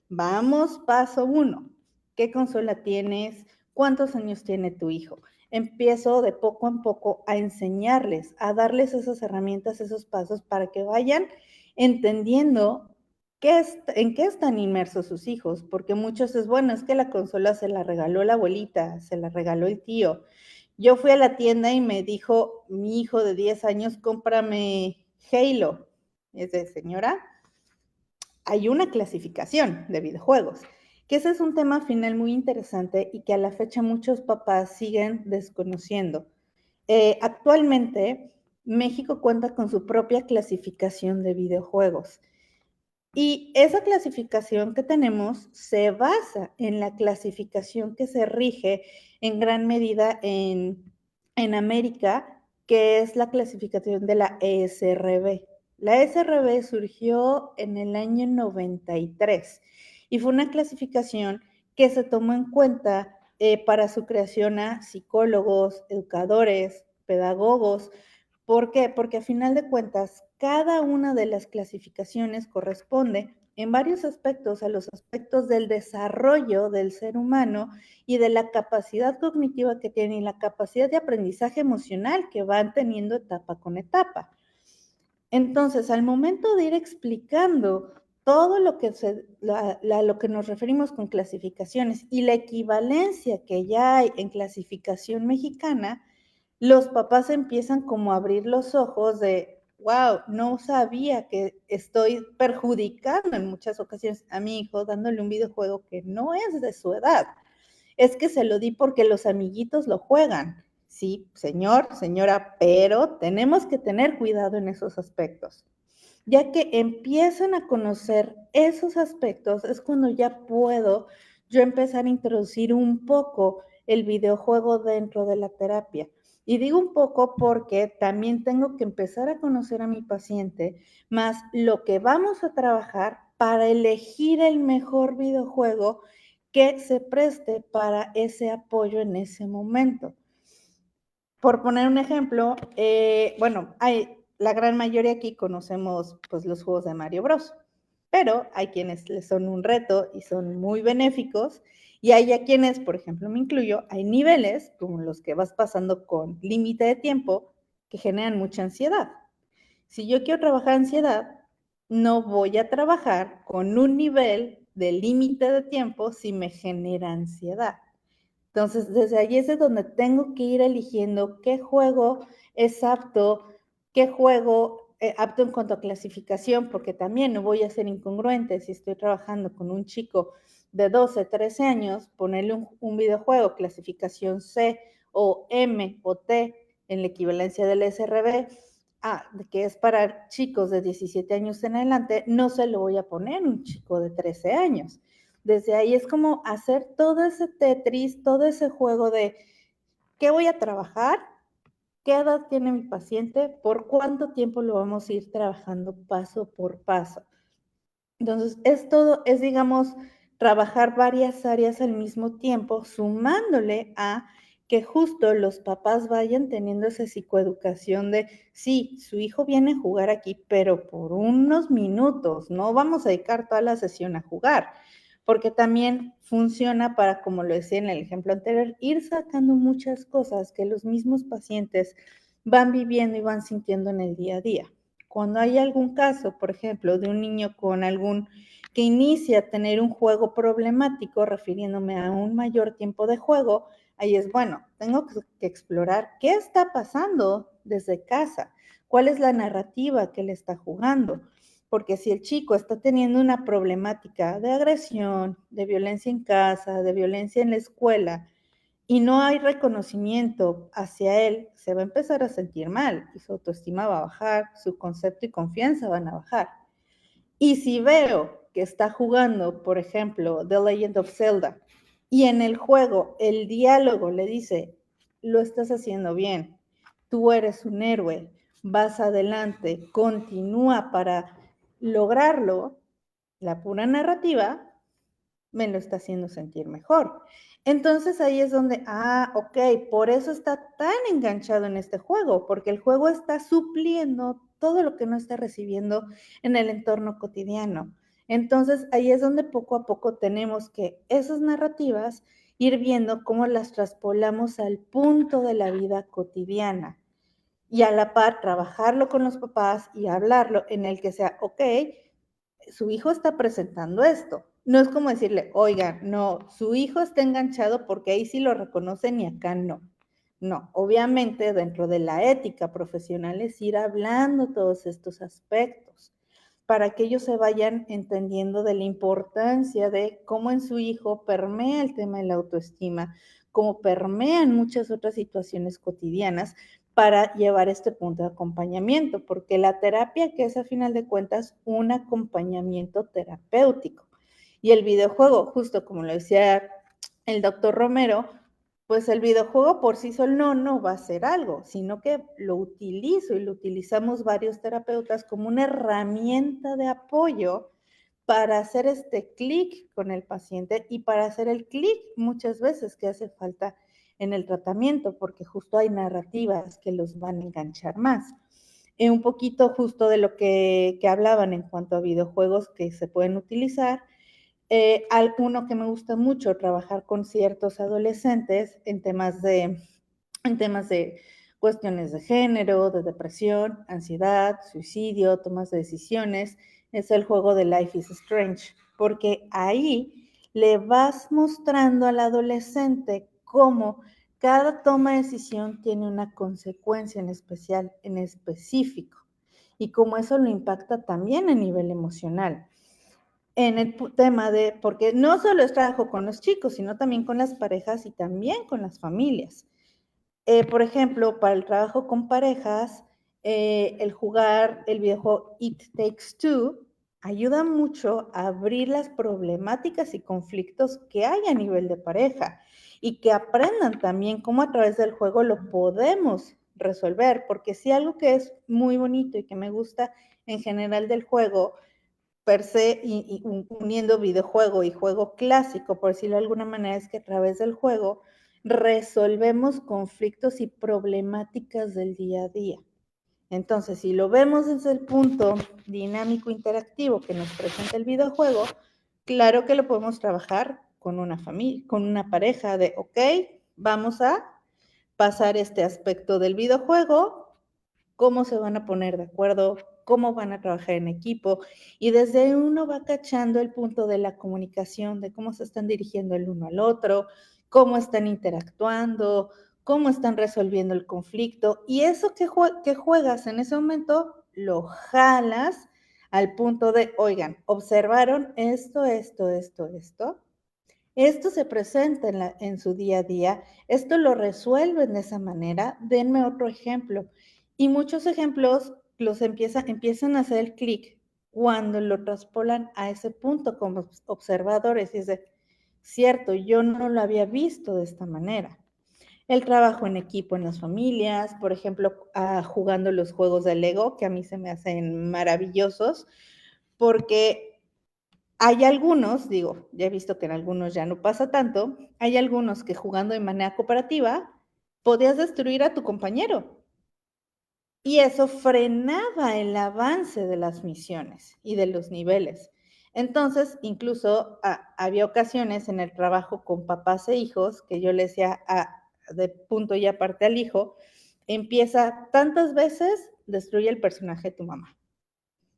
vamos, paso 1. ¿Qué consola tienes? ¿Cuántos años tiene tu hijo? Empiezo de poco en poco a enseñarles, a darles esas herramientas, esos pasos para que vayan entendiendo en qué están inmersos sus hijos, porque muchos es, bueno, es que la consola se la regaló la abuelita, se la regaló el tío. Yo fui a la tienda y me dijo mi hijo de 10 años, cómprame Halo. Es de, señora, hay una clasificación de videojuegos, que ese es un tema final muy interesante y que a la fecha muchos papás siguen desconociendo. Actualmente, México cuenta con su propia clasificación de videojuegos. Y esa clasificación que tenemos se basa en la clasificación que se rige en gran medida en América, que es la clasificación de la ESRB. La ESRB surgió en el año 93 y fue una clasificación que se tomó en cuenta para su creación a psicólogos, educadores, pedagogos. ¿Por qué? Porque a final de cuentas, cada una de las clasificaciones corresponde en varios aspectos a los aspectos del desarrollo del ser humano y de la capacidad cognitiva que tiene y la capacidad de aprendizaje emocional que van teniendo etapa con etapa. Entonces, al momento de ir explicando todo lo que, lo que nos referimos con clasificaciones y la equivalencia que ya hay en clasificación mexicana, los papás empiezan como a abrir los ojos de, wow, no sabía que estoy perjudicando en muchas ocasiones a mi hijo dándole un videojuego que no es de su edad. Es que se lo di porque los amiguitos lo juegan. Sí, señor, señora, pero tenemos que tener cuidado en esos aspectos. Ya que empiezan a conocer esos aspectos, es cuando ya puedo yo empezar a introducir un poco el videojuego dentro de la terapia. Y digo un poco porque también tengo que empezar a conocer a mi paciente, más lo que vamos a trabajar para elegir el mejor videojuego que se preste para ese apoyo en ese momento. Por poner un ejemplo, bueno, la gran mayoría aquí conocemos pues, los juegos de Mario Bros. Pero hay quienes les son un reto y son muy benéficos. Y hay a quienes, por ejemplo, me incluyo, hay niveles como los que vas pasando con límite de tiempo que generan mucha ansiedad. Si yo quiero trabajar ansiedad, no voy a trabajar con un nivel de límite de tiempo si me genera ansiedad. Entonces, desde allí es donde tengo que ir eligiendo qué juego es apto, qué juego apto en cuanto a clasificación, porque también no voy a ser incongruente si estoy trabajando con un chico de 12, 13 años, ponerle un videojuego clasificación C o M o T en la equivalencia del SRB, que es para chicos de 17 años en adelante, no se lo voy a poner a un chico de 13 años. Desde ahí es como hacer todo ese Tetris, todo ese juego de qué voy a trabajar, qué edad tiene mi paciente, por cuánto tiempo lo vamos a ir trabajando paso por paso. Entonces, es todo, es digamos, trabajar varias áreas al mismo tiempo, sumándole a que justo los papás vayan teniendo esa psicoeducación de, sí, su hijo viene a jugar aquí, pero por unos minutos, no vamos a dedicar toda la sesión a jugar, porque también funciona para, como lo decía en el ejemplo anterior, ir sacando muchas cosas que los mismos pacientes van viviendo y van sintiendo en el día a día. Cuando hay algún caso, por ejemplo, de un niño con algún que inicia a tener un juego problemático, refiriéndome a un mayor tiempo de juego, ahí es, bueno, tengo que explorar qué está pasando desde casa, cuál es la narrativa que le está jugando, porque si el chico está teniendo una problemática de agresión, de violencia en casa, de violencia en la escuela, y no hay reconocimiento hacia él, se va a empezar a sentir mal y su autoestima va a bajar, su concepto y confianza van a bajar. Y si veo que está jugando, por ejemplo, The Legend of Zelda, y en el juego el diálogo le dice, lo estás haciendo bien, tú eres un héroe, vas adelante, continúa para lograrlo, la pura narrativa me lo está haciendo sentir mejor. Entonces ahí es donde, ok, por eso está tan enganchado en este juego, porque el juego está supliendo todo lo que no está recibiendo en el entorno cotidiano. Entonces ahí es donde poco a poco tenemos que esas narrativas ir viendo cómo las traspolamos al punto de la vida cotidiana y a la par trabajarlo con los papás y hablarlo en el que sea, ok, su hijo está presentando esto. No es como decirle, oiga, no, su hijo está enganchado porque ahí sí lo reconocen y acá no. No, obviamente dentro de la ética profesional es ir hablando todos estos aspectos para que ellos se vayan entendiendo de la importancia de cómo en su hijo permea el tema de la autoestima, cómo permean muchas otras situaciones cotidianas para llevar este punto de acompañamiento, porque la terapia que es a final de cuentas un acompañamiento terapéutico. Y el videojuego, justo como lo decía el doctor Romero, pues el videojuego por sí solo no va a ser algo, sino que lo utilizo y lo utilizamos varios terapeutas como una herramienta de apoyo para hacer este clic con el paciente y para hacer el clic muchas veces que hace falta en el tratamiento, porque justo hay narrativas que los van a enganchar más. Un poquito justo de lo que hablaban en cuanto a videojuegos que se pueden utilizar. Uno que me gusta mucho, trabajar con ciertos adolescentes en temas de cuestiones de género, de depresión, ansiedad, suicidio, tomas de decisiones, es el juego de Life is Strange, porque ahí le vas mostrando al adolescente cómo cada toma de decisión tiene una consecuencia en especial, en específico, y cómo eso lo impacta también a nivel emocional en el tema de, porque no solo es trabajo con los chicos, sino también con las parejas y también con las familias. Por ejemplo, para el trabajo con parejas, el jugar el videojuego It Takes Two ayuda mucho a abrir las problemáticas y conflictos que hay a nivel de pareja y que aprendan también cómo a través del juego lo podemos resolver, porque sí algo que es muy bonito y que me gusta en general del juego per se, y uniendo videojuego y juego clásico, por decirlo de alguna manera, es que a través del juego resolvemos conflictos y problemáticas del día a día. Entonces, si lo vemos desde el punto dinámico interactivo que nos presenta el videojuego, claro que lo podemos trabajar con una familia, con una pareja de, ok, vamos a pasar este aspecto del videojuego, cómo se van a poner de acuerdo, cómo van a trabajar en equipo, y desde ahí uno va cachando el punto de la comunicación, de cómo se están dirigiendo el uno al otro, cómo están interactuando, cómo están resolviendo el conflicto, y eso que juegas en ese momento, lo jalas al punto de, oigan, observaron esto se presenta en su día a día, esto lo resuelven de esa manera, denme otro ejemplo. Y muchos ejemplos empiezan a hacer el clic cuando lo traspolan a ese punto como observadores. Y es de, cierto, yo no lo había visto de esta manera. El trabajo en equipo en las familias, por ejemplo, jugando los juegos de Lego, que a mí se me hacen maravillosos, porque hay algunos, digo, ya he visto que en algunos ya no pasa tanto, hay algunos que jugando de manera cooperativa podías destruir a tu compañero. Y eso frenaba el avance de las misiones y de los niveles. Entonces, incluso había ocasiones en el trabajo con papás e hijos que yo le decía de punto y aparte al hijo, empieza tantas veces, destruye el personaje de tu mamá.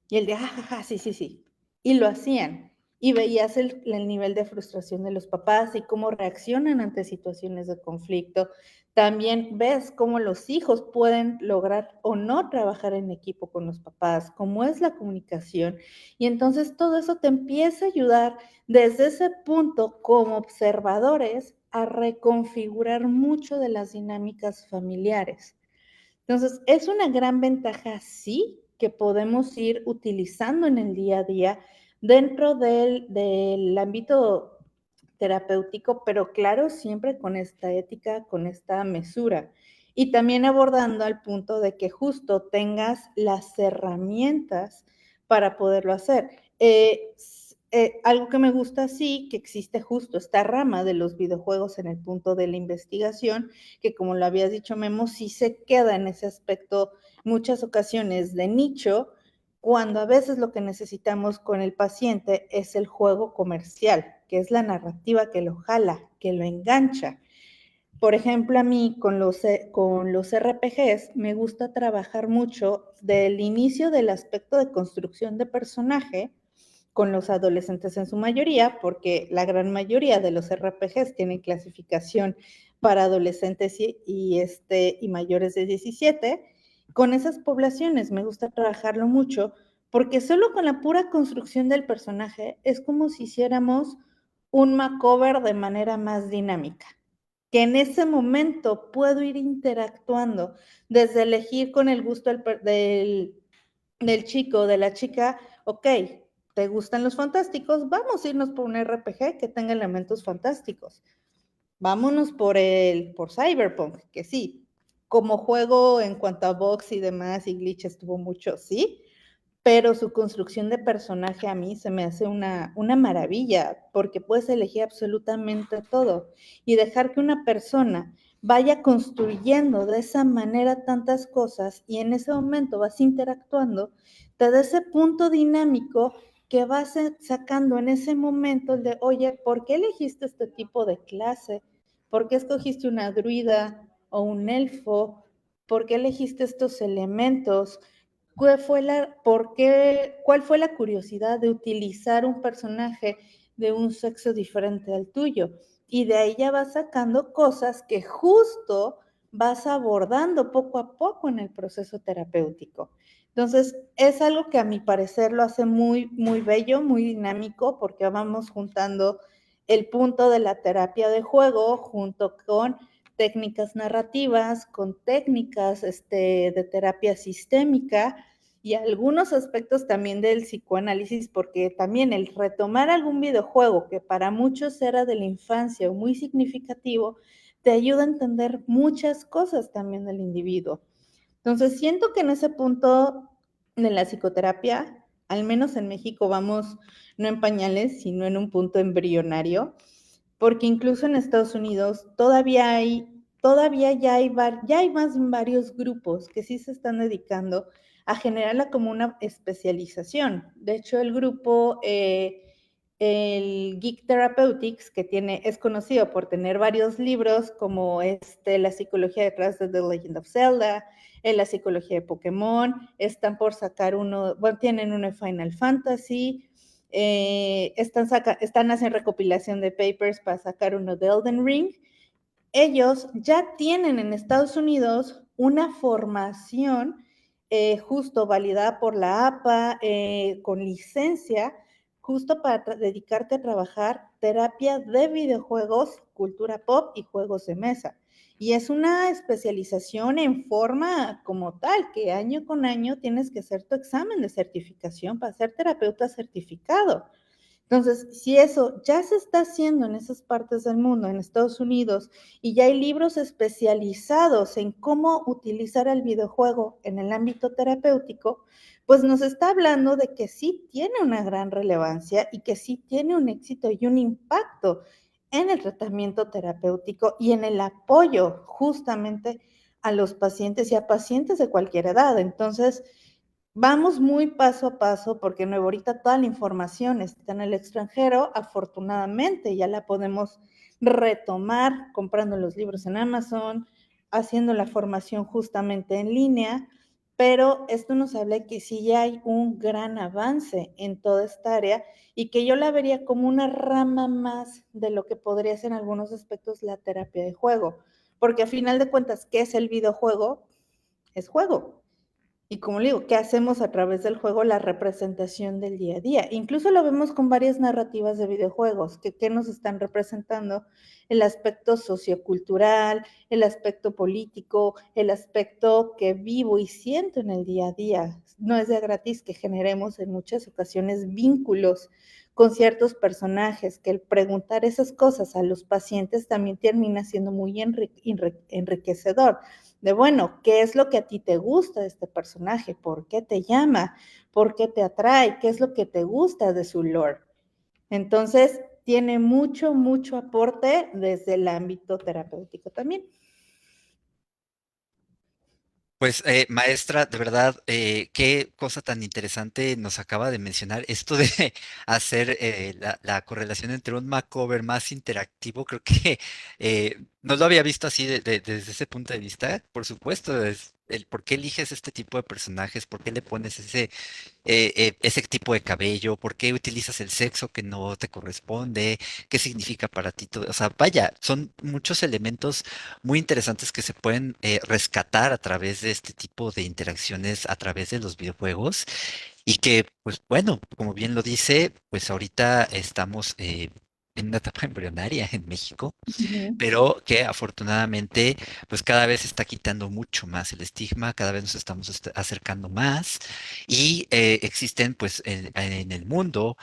Y él de, jajaja, sí, sí, sí. Y lo hacían. Y veías el nivel de frustración de los papás y cómo reaccionan ante situaciones de conflicto. También ves cómo los hijos pueden lograr o no trabajar en equipo con los papás, cómo es la comunicación. Y entonces todo eso te empieza a ayudar desde ese punto como observadores a reconfigurar mucho de las dinámicas familiares. Entonces, es una gran ventaja, sí, que podemos ir utilizando en el día a día dentro del ámbito terapéutico, pero claro, siempre con esta ética, con esta mesura. Y también abordando al punto de que justo tengas las herramientas para poderlo hacer. Algo que me gusta, sí, que existe justo esta rama de los videojuegos en el punto de la investigación, que como lo habías dicho, Memo, sí se queda en ese aspecto muchas ocasiones de nicho, cuando a veces lo que necesitamos con el paciente es el juego comercial, que es la narrativa que lo jala, que lo engancha. Por ejemplo, a mí con los RPGs me gusta trabajar mucho del inicio del aspecto de construcción de personaje con los adolescentes en su mayoría, porque la gran mayoría de los RPGs tienen clasificación para adolescentes y mayores de 17. Con esas poblaciones me gusta trabajarlo mucho, porque solo con la pura construcción del personaje es como si hiciéramos un makeover de manera más dinámica, que en ese momento puedo ir interactuando, desde elegir con el gusto del chico o de la chica, ok, ¿te gustan los fantásticos? Vamos a irnos por un RPG que tenga elementos fantásticos. Vámonos por Cyberpunk, que sí, como juego en cuanto a box y demás y glitches tuvo mucho, sí, pero su construcción de personaje a mí se me hace una maravilla, porque puedes elegir absolutamente todo y dejar que una persona vaya construyendo de esa manera tantas cosas y en ese momento vas interactuando, te da ese punto dinámico que vas sacando en ese momento de, oye, ¿por qué elegiste este tipo de clase? ¿Por qué escogiste una druida o un elfo? ¿Por qué elegiste estos elementos? ¿Cuál fue la curiosidad de utilizar un personaje de un sexo diferente al tuyo? Y de ahí ya vas sacando cosas que justo vas abordando poco a poco en el proceso terapéutico. Entonces, es algo que a mi parecer lo hace muy, muy bello, muy dinámico, porque vamos juntando el punto de la terapia de juego junto con técnicas narrativas, con técnicas de terapia sistémica y algunos aspectos también del psicoanálisis, porque también el retomar algún videojuego que para muchos era de la infancia o muy significativo, te ayuda a entender muchas cosas también del individuo. Entonces, siento que en ese punto de la psicoterapia, al menos en México, vamos no en pañales, sino en un punto embrionario, porque incluso en Estados Unidos ya hay más varios grupos que sí se están dedicando a generarla como una especialización. De hecho, el grupo, el Geek Therapeutics, es conocido por tener varios libros como La psicología detrás de The Legend of Zelda, la psicología de Pokémon, están por sacar tienen uno de Final Fantasy, están haciendo recopilación de papers para sacar uno de Elden Ring. Ellos ya tienen en Estados Unidos una formación justo validada por la APA, con licencia, justo para dedicarte a trabajar terapia de videojuegos, cultura pop y juegos de mesa. Y es una especialización en forma como tal, que año con año tienes que hacer tu examen de certificación para ser terapeuta certificado. Entonces, si eso ya se está haciendo en esas partes del mundo, en Estados Unidos, y ya hay libros especializados en cómo utilizar el videojuego en el ámbito terapéutico, pues nos está hablando de que sí tiene una gran relevancia y que sí tiene un éxito y un impacto en el tratamiento terapéutico y en el apoyo justamente a los pacientes y a pacientes de cualquier edad. Entonces, vamos muy paso a paso porque Nuevo ahorita toda la información está en el extranjero, afortunadamente ya la podemos retomar comprando los libros en Amazon, haciendo la formación justamente en línea, pero esto nos habla que sí ya hay un gran avance en toda esta área y que yo la vería como una rama más de lo que podría ser en algunos aspectos la terapia de juego, porque a final de cuentas, ¿qué es el videojuego? Es juego. Y como le digo, ¿qué hacemos a través del juego? La representación del día a día. Incluso lo vemos con varias narrativas de videojuegos, que nos están representando el aspecto sociocultural, el aspecto político, el aspecto que vivo y siento en el día a día. No es de gratis que generemos en muchas ocasiones vínculos con ciertos personajes, que el preguntar esas cosas a los pacientes también termina siendo muy enriquecedor de, bueno, ¿qué es lo que a ti te gusta de este personaje? ¿Por qué te llama? ¿Por qué te atrae? ¿Qué es lo que te gusta de su lore? Entonces, tiene mucho, mucho aporte desde el ámbito terapéutico también. Pues, maestra, de verdad, qué cosa tan interesante nos acaba de mencionar. Esto de hacer la correlación entre un macover más interactivo, creo que no lo había visto así desde ese punto de vista. Por supuesto, es el por qué eliges este tipo de personajes, por qué le pones ese tipo de cabello, por qué utilizas el sexo que no te corresponde, qué significa para ti todo. O sea, vaya, son muchos elementos muy interesantes que se pueden rescatar a través de este tipo de interacciones a través de los videojuegos y que, pues bueno, como bien lo dice, pues ahorita estamos en una etapa embrionaria en México, Ujú. pero que afortunadamente pues cada vez está quitando mucho más el estigma, cada vez nos estamos acercando más y existen pues en el mundo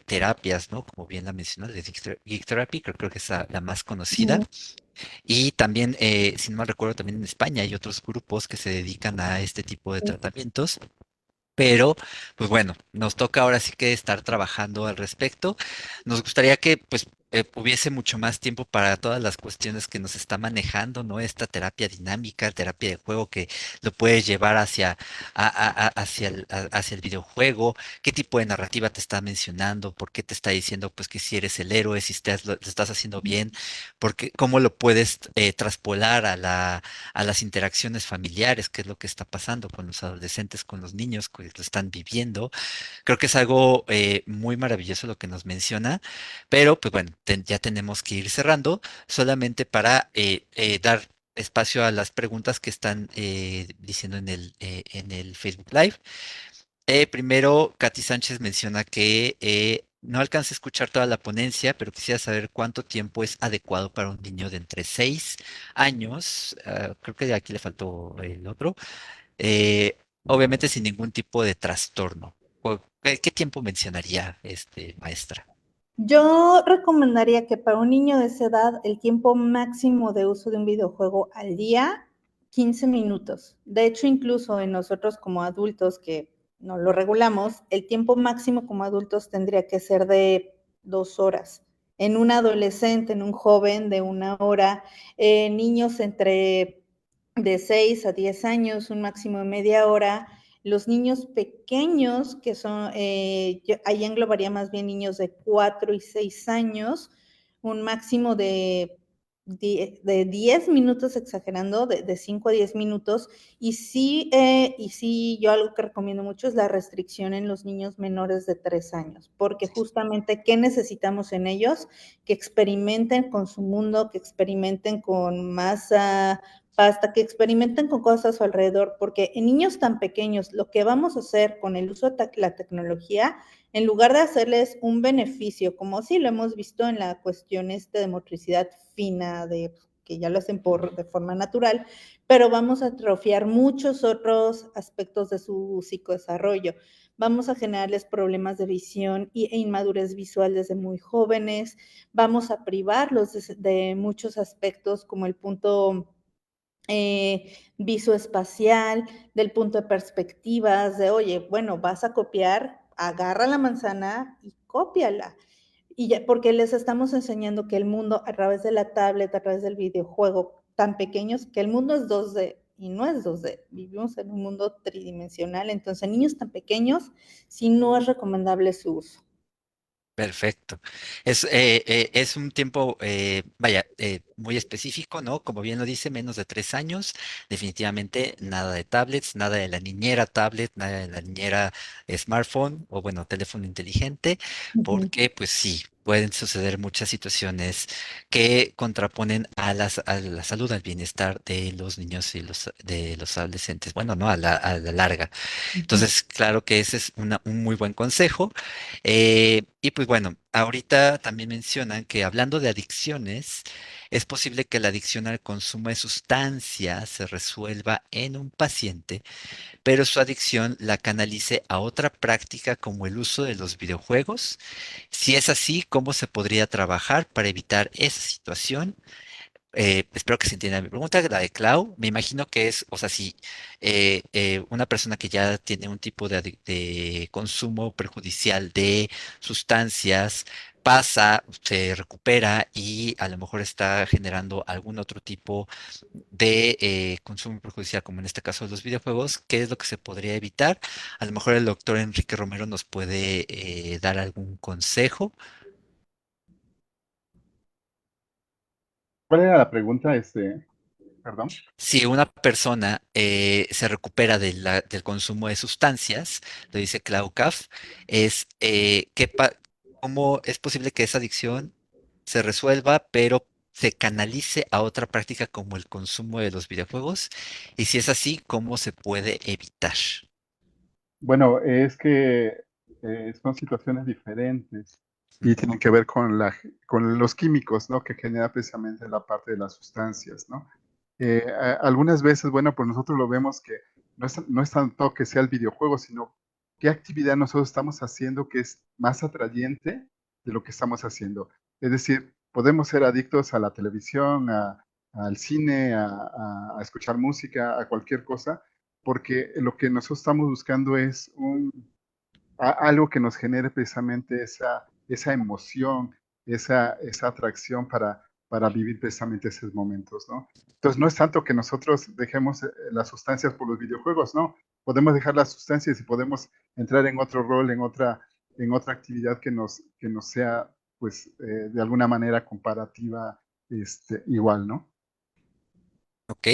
terapias, ¿no? Como bien la mencionas, de Geek Therapy, creo que es la más conocida. Ujú. Y también, si no mal recuerdo, también en España hay otros grupos que se dedican a este tipo de tratamientos. Pero, pues bueno, nos toca ahora sí que estar trabajando al respecto. Nos gustaría que pues hubiese mucho más tiempo para todas las cuestiones que nos está manejando, ¿no? Esta terapia dinámica, terapia de juego que lo puedes llevar hacia el videojuego. ¿Qué tipo de narrativa te está mencionando? ¿Por qué te está diciendo pues que si eres el héroe, si lo estás haciendo bien? Porque cómo lo puedes traspolar a las interacciones familiares, qué es lo que está pasando con los adolescentes, con los niños que lo están viviendo. Creo que es algo muy maravilloso lo que nos menciona, pero pues bueno, ya tenemos que ir cerrando solamente para dar espacio a las preguntas que están diciendo en el Facebook Live. Primero, Katy Sánchez menciona que no alcanza a escuchar toda la ponencia, pero quisiera saber cuánto tiempo es adecuado para un niño de entre 6 años. Creo que aquí le faltó el otro. Obviamente sin ningún tipo de trastorno. ¿Qué tiempo mencionaría maestra? Yo recomendaría que para un niño de esa edad el tiempo máximo de uso de un videojuego al día, 15 minutos. De hecho, incluso en nosotros como adultos que no lo regulamos, el tiempo máximo como adultos tendría que ser de 2 horas. En un adolescente, en un joven de 1 hora, niños entre de 6 a 10 años, un máximo de media hora. Los niños pequeños, que son, ahí englobaría más bien niños de 4 y 6 años, un máximo de 10 minutos, exagerando, de 5 a 10 minutos. Y sí, yo algo que recomiendo mucho es la restricción en los niños menores de 3 años, porque justamente, ¿qué necesitamos en ellos? Que experimenten con su mundo, que experimenten con más hasta que experimenten con cosas a su alrededor, porque en niños tan pequeños lo que vamos a hacer con el uso de la tecnología, en lugar de hacerles un beneficio, como sí lo hemos visto en la cuestión de motricidad fina, que ya lo hacen de forma natural, pero vamos a atrofiar muchos otros aspectos de su psicodesarrollo. Vamos a generarles problemas de visión e inmadurez visual desde muy jóvenes, vamos a privarlos de muchos aspectos como el punto visoespacial, del punto de perspectivas, de, oye, bueno, vas a copiar, agarra la manzana y cópiala. Y ya, porque les estamos enseñando que el mundo a través de la tablet, a través del videojuego, tan pequeños, que el mundo es 2D y no es 2D. Vivimos en un mundo tridimensional, entonces niños tan pequeños, sí no es recomendable su uso. Perfecto. Es un tiempo, vaya, muy específico, ¿no? Como bien lo dice, menos de 3 años. Definitivamente nada de tablets, nada de la niñera tablet, nada de la niñera smartphone o, bueno, teléfono inteligente, Ujú. porque, pues sí, pueden suceder muchas situaciones que contraponen a la salud, al bienestar de los niños y de los adolescentes. Bueno, no, a la larga. Ujú. Entonces, claro que ese es un muy buen consejo. Y pues bueno, ahorita también mencionan que hablando de adicciones, es posible que la adicción al consumo de sustancias se resuelva en un paciente, pero su adicción la canalice a otra práctica como el uso de los videojuegos. Si es así, ¿cómo se podría trabajar para evitar esa situación? Espero que se entienda mi pregunta, la de Clau. Me imagino que es, o sea, si una persona que ya tiene un tipo de consumo perjudicial de sustancias pasa, se recupera y a lo mejor está generando algún otro tipo de consumo perjudicial, como en este caso los videojuegos, ¿qué es lo que se podría evitar? A lo mejor el doctor Enrique Romero nos puede dar algún consejo. ¿Cuál era la pregunta? Perdón. Si una persona se recupera del consumo de sustancias, lo dice Klaukav, es cómo es posible que esa adicción se resuelva, pero se canalice a otra práctica como el consumo de los videojuegos, y si es así, ¿cómo se puede evitar? Bueno, es que son situaciones diferentes y tienen que ver con con los químicos, ¿no? Que genera precisamente la parte de las sustancias, ¿no? Algunas veces, bueno, pues nosotros lo vemos que no es tanto que sea el videojuego, sino qué actividad nosotros estamos haciendo que es más atrayente de lo que estamos haciendo. Es decir, podemos ser adictos a la televisión, al cine, a escuchar música, a cualquier cosa, porque lo que nosotros estamos buscando es algo que nos genere precisamente esa emoción, esa atracción para vivir precisamente esos momentos, ¿no? Entonces, no es tanto que nosotros dejemos las sustancias por los videojuegos, no. Podemos dejar las sustancias y podemos entrar en otro rol, en otra actividad que nos sea, pues, de alguna manera comparativa, igual, ¿no? Ok,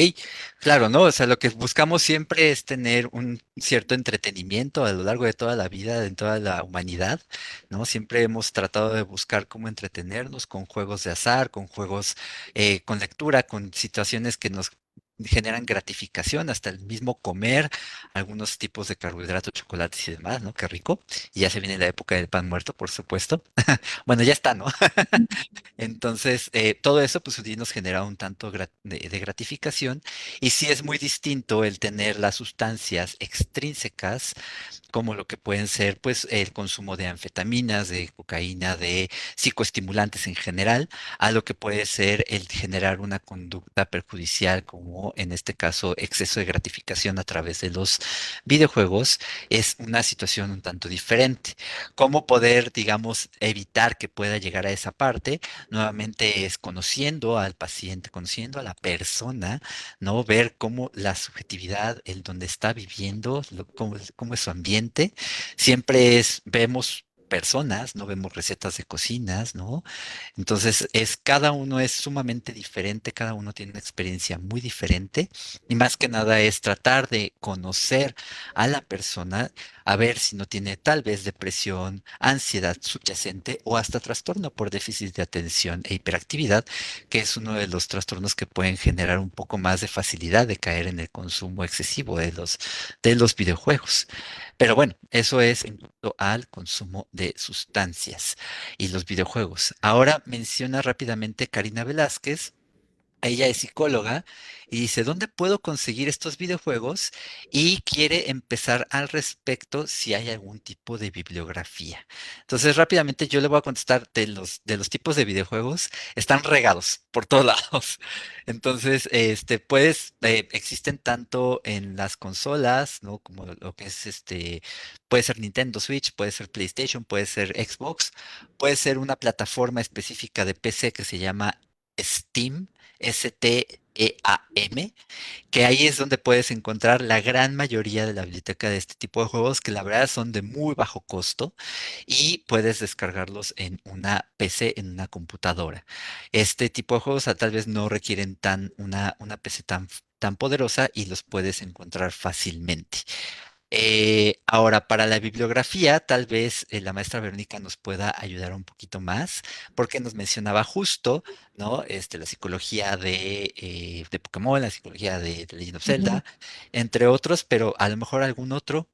claro, ¿no? O sea, lo que buscamos siempre es tener un cierto entretenimiento a lo largo de toda la vida, en toda la humanidad, ¿no? Siempre hemos tratado de buscar cómo entretenernos con juegos de azar, con juegos, con lectura, con situaciones que nos generan gratificación, hasta el mismo comer algunos tipos de carbohidratos, chocolates y demás, ¿no? Qué rico. Y ya se viene la época del pan muerto, por supuesto. Bueno, ya está, ¿no? Entonces, todo eso, pues sí nos genera un tanto de gratificación y sí es muy distinto el tener las sustancias extrínsecas como lo que pueden ser pues el consumo de anfetaminas, de cocaína, de psicoestimulantes en general, a lo que puede ser el generar una conducta perjudicial como en este caso exceso de gratificación a través de los videojuegos, es una situación un tanto diferente. ¿Cómo poder, digamos, evitar que pueda llegar a esa parte? Nuevamente es conociendo al paciente, conociendo a la persona, ¿no? Ver cómo la subjetividad, el donde está viviendo, cómo es su ambiente. Siempre vemos personas, no vemos recetas de cocinas, ¿no? Entonces, cada uno es sumamente diferente, cada uno tiene una experiencia muy diferente y más que nada es tratar de conocer a la persona, a ver si no tiene tal vez depresión, ansiedad subyacente o hasta trastorno por déficit de atención e hiperactividad, que es uno de los trastornos que pueden generar un poco más de facilidad de caer en el consumo excesivo de los videojuegos. Pero bueno, eso es en cuanto al consumo de sustancias y los videojuegos. Ahora menciona rápidamente Karina Velázquez Ella es psicóloga y dice, ¿dónde puedo conseguir estos videojuegos? Y quiere empezar al respecto si hay algún tipo de bibliografía. Entonces, rápidamente yo le voy a contestar de los tipos de videojuegos. Están regados por todos lados. Entonces, existen tanto en las consolas, ¿no? Como lo que es puede ser Nintendo Switch, puede ser PlayStation, puede ser Xbox, puede ser una plataforma específica de PC que se llama Steam. STEAM, que ahí es donde puedes encontrar la gran mayoría de la biblioteca de este tipo de juegos, que la verdad son de muy bajo costo y puedes descargarlos en una PC, en una computadora. Este tipo de juegos tal vez no requieren una PC tan poderosa y los puedes encontrar fácilmente. Ahora, para la bibliografía, tal vez la maestra Verónica nos pueda ayudar un poquito más, porque nos mencionaba justo, ¿no? La psicología de Pokémon, la psicología de Legend of Ujú. Zelda, entre otros, pero a lo mejor algún otro,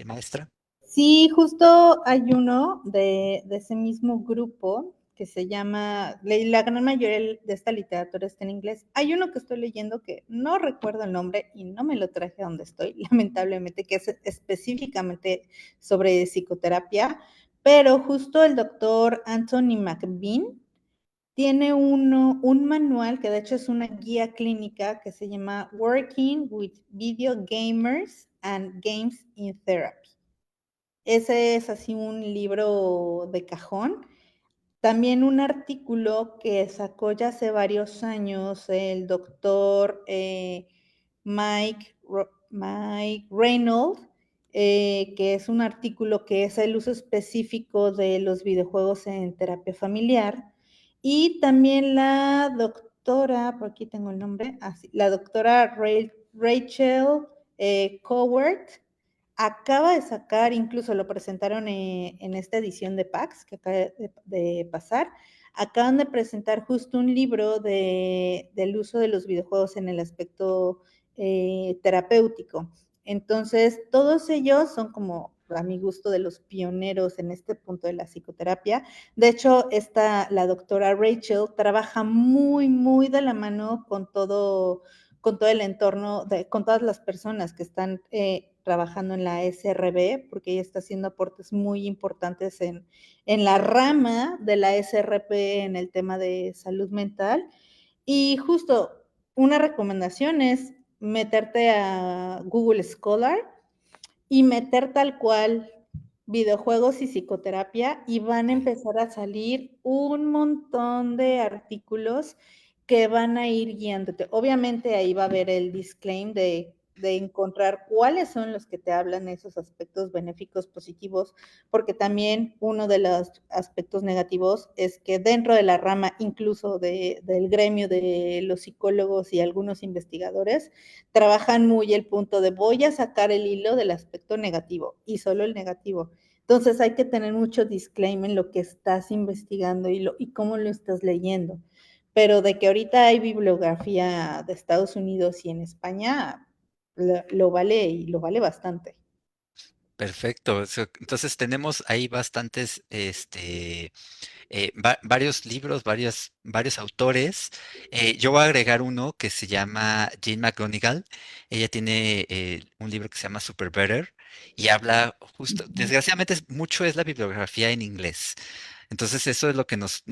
maestra. Sí, justo hay uno de ese mismo grupo que se llama, la gran mayoría de esta literatura está en inglés. Hay uno que estoy leyendo que no recuerdo el nombre y no me lo traje a donde estoy, lamentablemente, que es específicamente sobre psicoterapia, pero justo el doctor Anthony McBean tiene un manual que de hecho es una guía clínica que se llama Working with Video Gamers and Games in Therapy. Ese es así un libro de cajón. También un artículo que sacó ya hace varios años el doctor Mike Reynolds, que es un artículo que es el uso específico de los videojuegos en terapia familiar. Y también la doctora, por aquí tengo el nombre, la doctora Rachel Cowart, acaba de sacar, incluso lo presentaron en esta edición de PAX que acaba de pasar, acaban de presentar justo un libro del uso de los videojuegos en el aspecto terapéutico. Entonces, todos ellos son como, a mi gusto, de los pioneros en este punto de la psicoterapia. De hecho, la doctora Rachel trabaja muy, muy de la mano con todo el entorno, con todas las personas que están trabajando en la SRB, porque ella está haciendo aportes muy importantes en la rama de la SRP en el tema de salud mental. Y justo una recomendación es meterte a Google Scholar y meter tal cual videojuegos y psicoterapia y van a empezar a salir un montón de artículos que van a ir guiándote. Obviamente ahí va a haber el disclaimer de encontrar cuáles son los que te hablan esos aspectos benéficos positivos, porque también uno de los aspectos negativos es que dentro de la rama incluso del gremio de los psicólogos y algunos investigadores, trabajan muy el punto de voy a sacar el hilo del aspecto negativo y solo el negativo. Entonces hay que tener mucho disclaimer en lo que estás investigando y cómo lo estás leyendo. Pero de que ahorita hay bibliografía de Estados Unidos y en España, lo vale y lo vale bastante. Perfecto. Entonces tenemos ahí bastantes, varios libros, varios autores. Yo voy a agregar uno que se llama Jane McGonigal. Ella tiene un libro que se llama Super Better y habla justo, desgraciadamente mucho es la bibliografía en inglés. Entonces eso es lo que nos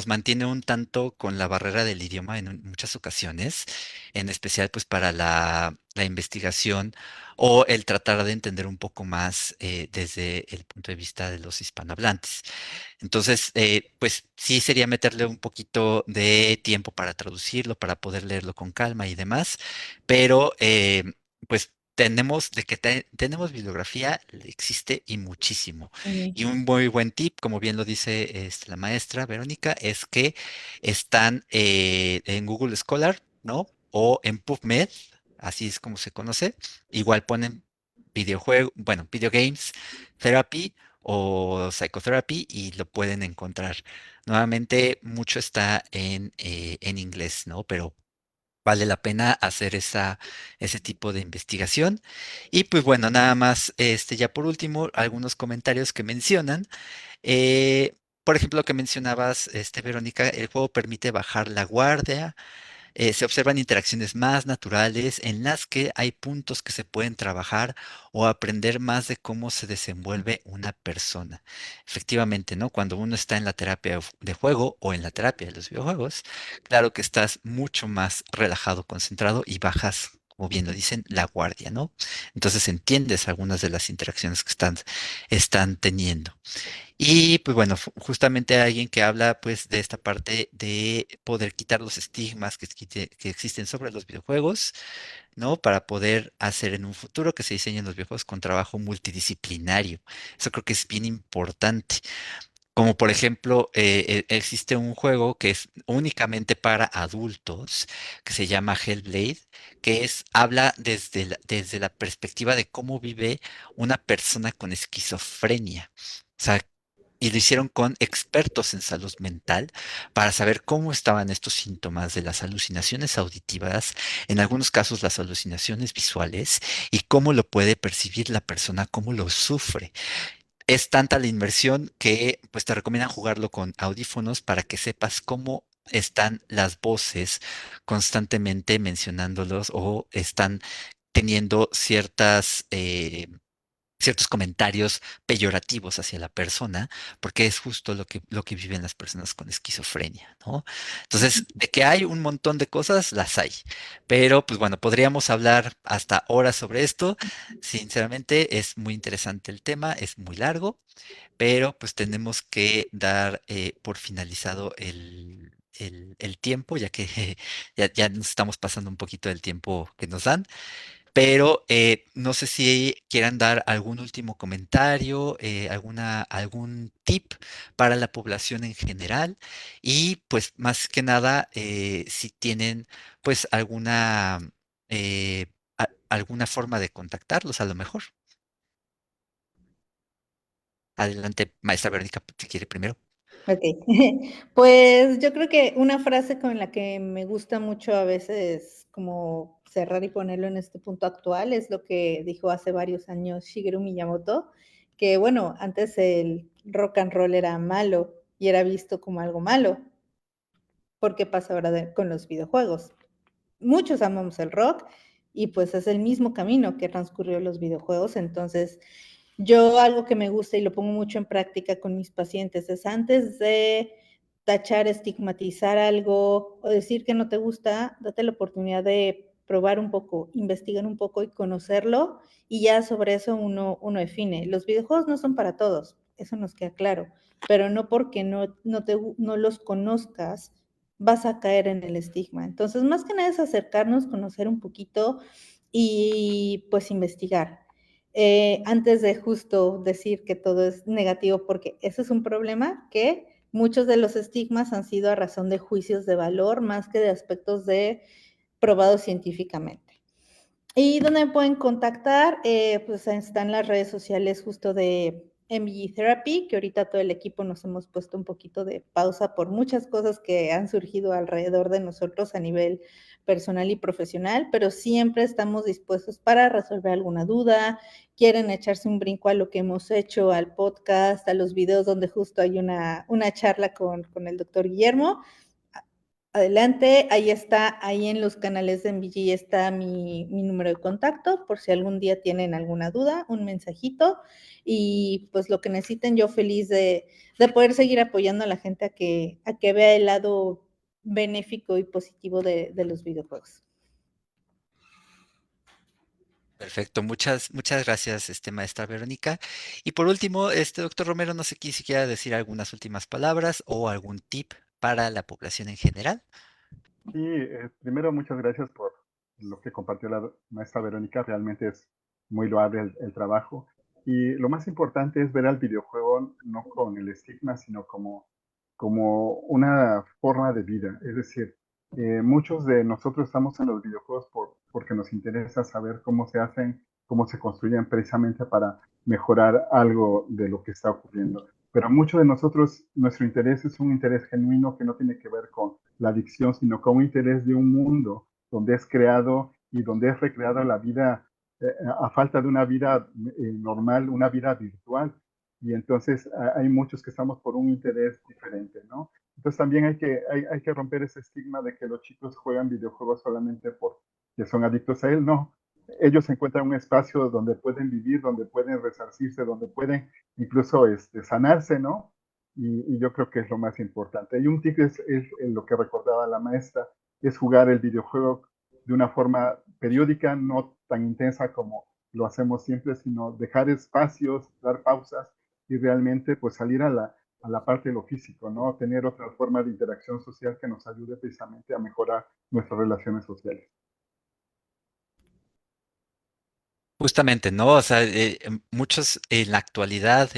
mantiene un tanto con la barrera del idioma en muchas ocasiones, en especial pues para la investigación o el tratar de entender un poco más desde el punto de vista de los hispanohablantes. Entonces, pues sí sería meterle un poquito de tiempo para traducirlo, para poder leerlo con calma y demás, pero pues tenemos bibliografía, existe y muchísimo. Sí. Y un muy buen tip, como bien lo dice la maestra Verónica, es que están en Google Scholar, ¿no? O en PubMed, así es como se conoce. Igual ponen videojuego, bueno, video games, therapy o psychotherapy y lo pueden encontrar. Nuevamente, mucho está en inglés, ¿no? Pero vale la pena hacer ese tipo de investigación. Y pues bueno, nada más, ya por último, algunos comentarios que mencionan. Por ejemplo, lo que mencionabas, Verónica, el juego permite bajar la guardia, se observan interacciones más naturales en las que hay puntos que se pueden trabajar o aprender más de cómo se desenvuelve una persona. Efectivamente, ¿no? Cuando uno está en la terapia de juego o en la terapia de los videojuegos, claro que estás mucho más relajado, concentrado y bajas, como bien lo dicen, la guardia, ¿no? Entonces entiendes algunas de las interacciones que están teniendo. Y pues bueno, justamente alguien que habla pues de esta parte de poder quitar los estigmas que existen sobre los videojuegos, ¿no? Para poder hacer en un futuro que se diseñen los videojuegos con trabajo multidisciplinario. Eso creo que es bien importante. Como por ejemplo, existe un juego que es únicamente para adultos, que se llama Hellblade, habla desde la perspectiva de cómo vive una persona con esquizofrenia. O sea, y lo hicieron con expertos en salud mental para saber cómo estaban estos síntomas de las alucinaciones auditivas, en algunos casos las alucinaciones visuales, y cómo lo puede percibir la persona, cómo lo sufre. Es tanta la inmersión que pues te recomiendan jugarlo con audífonos para que sepas cómo están las voces constantemente mencionándolos o están teniendo ciertos comentarios peyorativos hacia la persona, porque es justo lo que viven las personas con esquizofrenia, ¿no? Entonces, de que hay un montón de cosas, las hay. Pero, pues bueno, podríamos hablar hasta horas sobre esto. Sinceramente, es muy interesante el tema, es muy largo, pero pues tenemos que dar por finalizado el tiempo, ya que ya nos estamos pasando un poquito del tiempo que nos dan. Pero no sé si quieran dar algún último comentario, algún tip para la población en general y pues más que nada si tienen pues eh, alguna forma de contactarlos a lo mejor. Adelante, maestra Verónica, si quiere primero. Ok, pues yo creo que una frase con la que me gusta mucho a veces como cerrar y ponerlo en este punto actual es lo que dijo hace varios años Shigeru Miyamoto, que bueno, antes el rock and roll era malo y era visto como algo malo. ¿Por qué pasa ahora con los videojuegos? Muchos amamos el rock y pues es el mismo camino que transcurrió los videojuegos. Entonces, yo algo que me gusta y lo pongo mucho en práctica con mis pacientes es antes de tachar, estigmatizar algo o decir que no te gusta, date la oportunidad de probar un poco, investigar un poco y conocerlo y ya sobre eso uno define. Los videojuegos no son para todos, eso nos queda claro, pero no porque no los conozcas vas a caer en el estigma. Entonces, más que nada es acercarnos, conocer un poquito y pues investigar. Antes de justo decir que todo es negativo, porque ese es un problema que muchos de los estigmas han sido a razón de juicios de valor más que de aspectos de probados científicamente. ¿Y dónde me pueden contactar? Pues están las redes sociales justo de MG Therapy, que ahorita todo el equipo nos hemos puesto un poquito de pausa por muchas cosas que han surgido alrededor de nosotros a nivel personal y profesional, pero siempre estamos dispuestos para resolver alguna duda, quieren echarse un brinco a lo que hemos hecho, al podcast, a los videos donde justo hay una charla con el doctor Guillermo. Adelante, ahí está, ahí en los canales de MVG está mi número de contacto, por si algún día tienen alguna duda, un mensajito, y pues lo que necesiten, yo feliz de poder seguir apoyando a la gente a que vea el lado benéfico y positivo de los videojuegos. Perfecto, muchas gracias, maestra Verónica. Y por último, doctor Romero, no sé si quiera decir algunas últimas palabras o algún tip para la población en general. Sí, primero muchas gracias por lo que compartió la maestra Verónica, realmente es muy loable el trabajo. Y lo más importante es ver al videojuego no con el estigma, sino como una forma de vida. Es decir, muchos de nosotros estamos en los videojuegos porque nos interesa saber cómo se hacen, cómo se construyen precisamente para mejorar algo de lo que está ocurriendo. Pero muchos de nosotros, nuestro interés es un interés genuino que no tiene que ver con la adicción, sino con un interés de un mundo donde es creado y donde es recreada la vida a falta de una vida normal, una vida virtual. Y entonces hay muchos que estamos por un interés diferente, ¿no? Entonces también hay que romper ese estigma de que los chicos juegan videojuegos solamente porque son adictos a él. No, ellos encuentran un espacio donde pueden vivir, donde pueden resarcirse, donde pueden incluso sanarse, ¿no? Y yo creo que es lo más importante. Y un tip es lo que recordaba la maestra, es jugar el videojuego de una forma periódica, no tan intensa como lo hacemos siempre, sino dejar espacios, dar pausas y realmente pues salir a la parte de lo físico, ¿no? Tener otra forma de interacción social que nos ayude precisamente a mejorar nuestras relaciones sociales. Justamente, ¿no? O sea, muchos en la actualidad,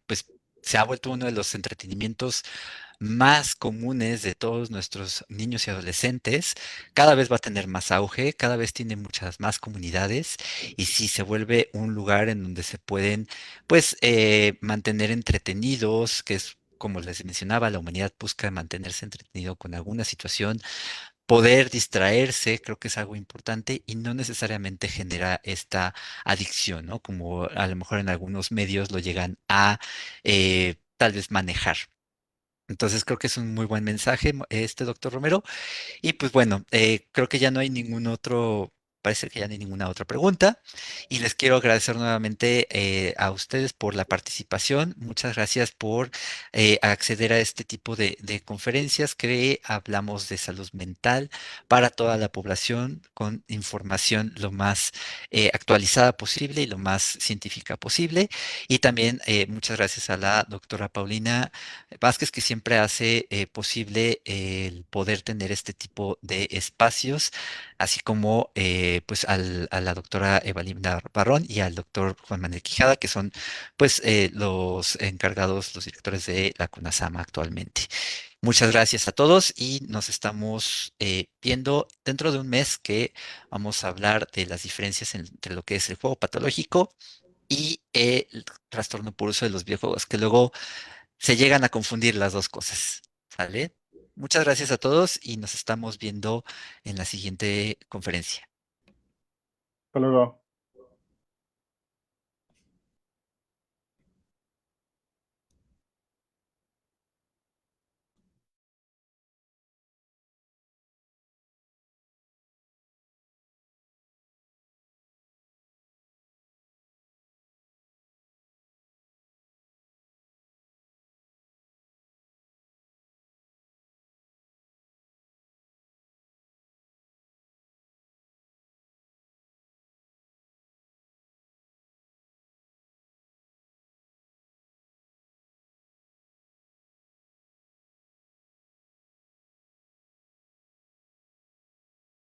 pues se ha vuelto uno de los entretenimientos más comunes de todos nuestros niños y adolescentes. Cada vez va a tener más auge, cada vez tiene muchas más comunidades y sí se vuelve un lugar en donde se pueden, pues, mantener entretenidos, que es como les mencionaba, la humanidad busca mantenerse entretenido con alguna situación, poder distraerse, creo que es algo importante y no necesariamente genera esta adicción, ¿no? Como a lo mejor en algunos medios lo llegan a tal vez manejar. Entonces creo que es un muy buen mensaje, este doctor Romero. Y pues bueno, creo que ya no hay ningún otro, parece que ya no hay ninguna otra pregunta. Y les quiero agradecer nuevamente a ustedes por la participación. Muchas gracias por acceder a este tipo de conferencias que hablamos de salud mental para toda la población con información lo más actualizada posible y lo más científica posible. Y también muchas gracias a la doctora Paulina Vázquez, que siempre hace posible el poder tener este tipo de espacios, así como pues a la doctora Evalina Barrón y al doctor Juan Manuel Quijada, que son pues los encargados, los directores de la CONASAMA actualmente. Muchas gracias a todos y nos estamos viendo dentro de un mes que vamos a hablar de las diferencias entre lo que es el juego patológico y el trastorno por uso de los videojuegos, que luego se llegan a confundir las dos cosas. ¿Sale? Muchas gracias a todos y nos estamos viendo en la siguiente conferencia. Hasta luego.